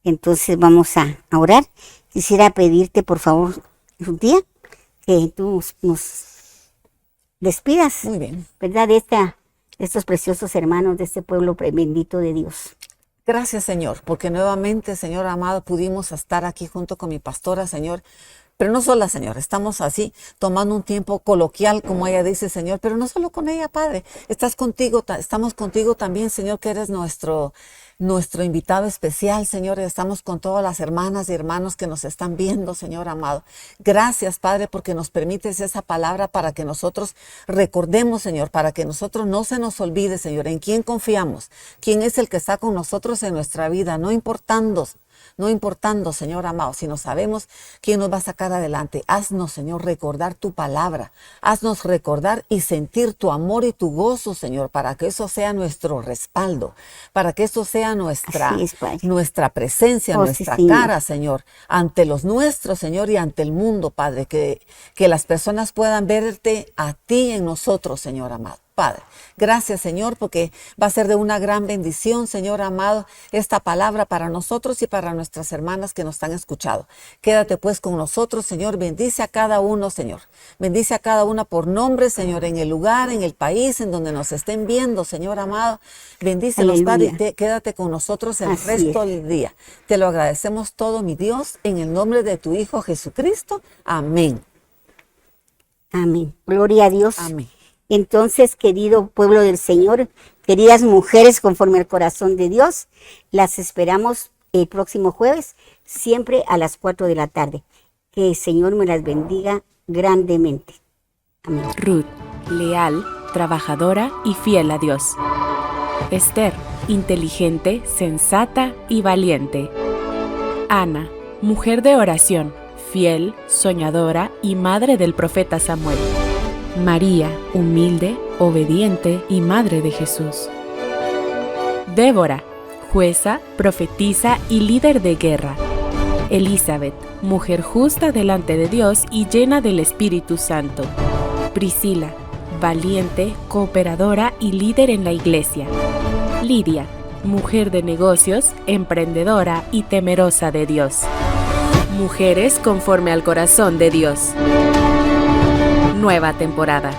[SPEAKER 2] Entonces vamos a orar. Quisiera pedirte, por favor, Rutía, que tú nos despidas,
[SPEAKER 3] Muy bien.
[SPEAKER 2] ¿verdad? De estos preciosos hermanos, de este pueblo bendito de Dios.
[SPEAKER 3] Gracias, Señor, porque nuevamente, Señor amado, pudimos estar aquí junto con mi pastora, Señor. Pero no sola, Señor, estamos así tomando un tiempo coloquial, como ella dice, Señor, pero no solo con ella, Padre. Estamos contigo también, Señor, que eres nuestro invitado especial, Señor. Estamos con todas las hermanas y hermanos que nos están viendo, Señor amado. Gracias, Padre, porque nos permites esa palabra para que nosotros recordemos, Señor, para que nosotros no se nos olvide, Señor, en quién confiamos, quién es el que está con nosotros en nuestra vida, no importando, Señor amado, sino sabemos quién nos va a sacar adelante. Haznos, Señor, recordar tu palabra. Haznos recordar y sentir tu amor y tu gozo, Señor, para que eso sea nuestro respaldo, para que eso sea nuestra
[SPEAKER 2] Así es, Padre.
[SPEAKER 3] presencia,
[SPEAKER 2] Oh,
[SPEAKER 3] nuestra
[SPEAKER 2] sí, Señor.
[SPEAKER 3] cara, Señor, ante los nuestros, Señor, y ante el mundo, Padre, que las personas puedan verte a ti en nosotros, Señor amado. Padre, gracias, Señor, porque va a ser de una gran bendición, Señor amado, esta palabra para nosotros y para nuestras hermanas que nos están escuchando. Quédate pues con nosotros, Señor. Bendice a cada uno, Señor. Bendice a cada una por nombre, Señor, en el lugar, en el país, en donde nos estén viendo, Señor amado. Bendícelos, Padre,
[SPEAKER 2] Aleluya.
[SPEAKER 3] y quédate con nosotros el
[SPEAKER 2] Así
[SPEAKER 3] resto
[SPEAKER 2] es.
[SPEAKER 3] del día. Te lo agradecemos todo, mi Dios, en el nombre de tu Hijo Jesucristo. Amén.
[SPEAKER 2] Amén. Gloria a Dios.
[SPEAKER 3] Amén.
[SPEAKER 2] Entonces, querido pueblo del Señor, queridas mujeres conforme al corazón de Dios, las esperamos el próximo jueves, siempre a las 4 de la tarde. Que el Señor me las bendiga grandemente. Amén.
[SPEAKER 1] Ruth, leal, trabajadora y fiel a Dios. Esther, inteligente, sensata y valiente. Ana, mujer de oración, fiel, soñadora y madre del profeta Samuel. María, humilde, obediente y madre de Jesús. Débora, jueza, profetisa y líder de guerra. Elizabeth, mujer justa delante de Dios y llena del Espíritu Santo. Priscila, valiente, cooperadora y líder en la iglesia. Lidia, mujer de negocios, emprendedora y temerosa de Dios. Mujeres conforme al corazón de Dios. Nueva temporada.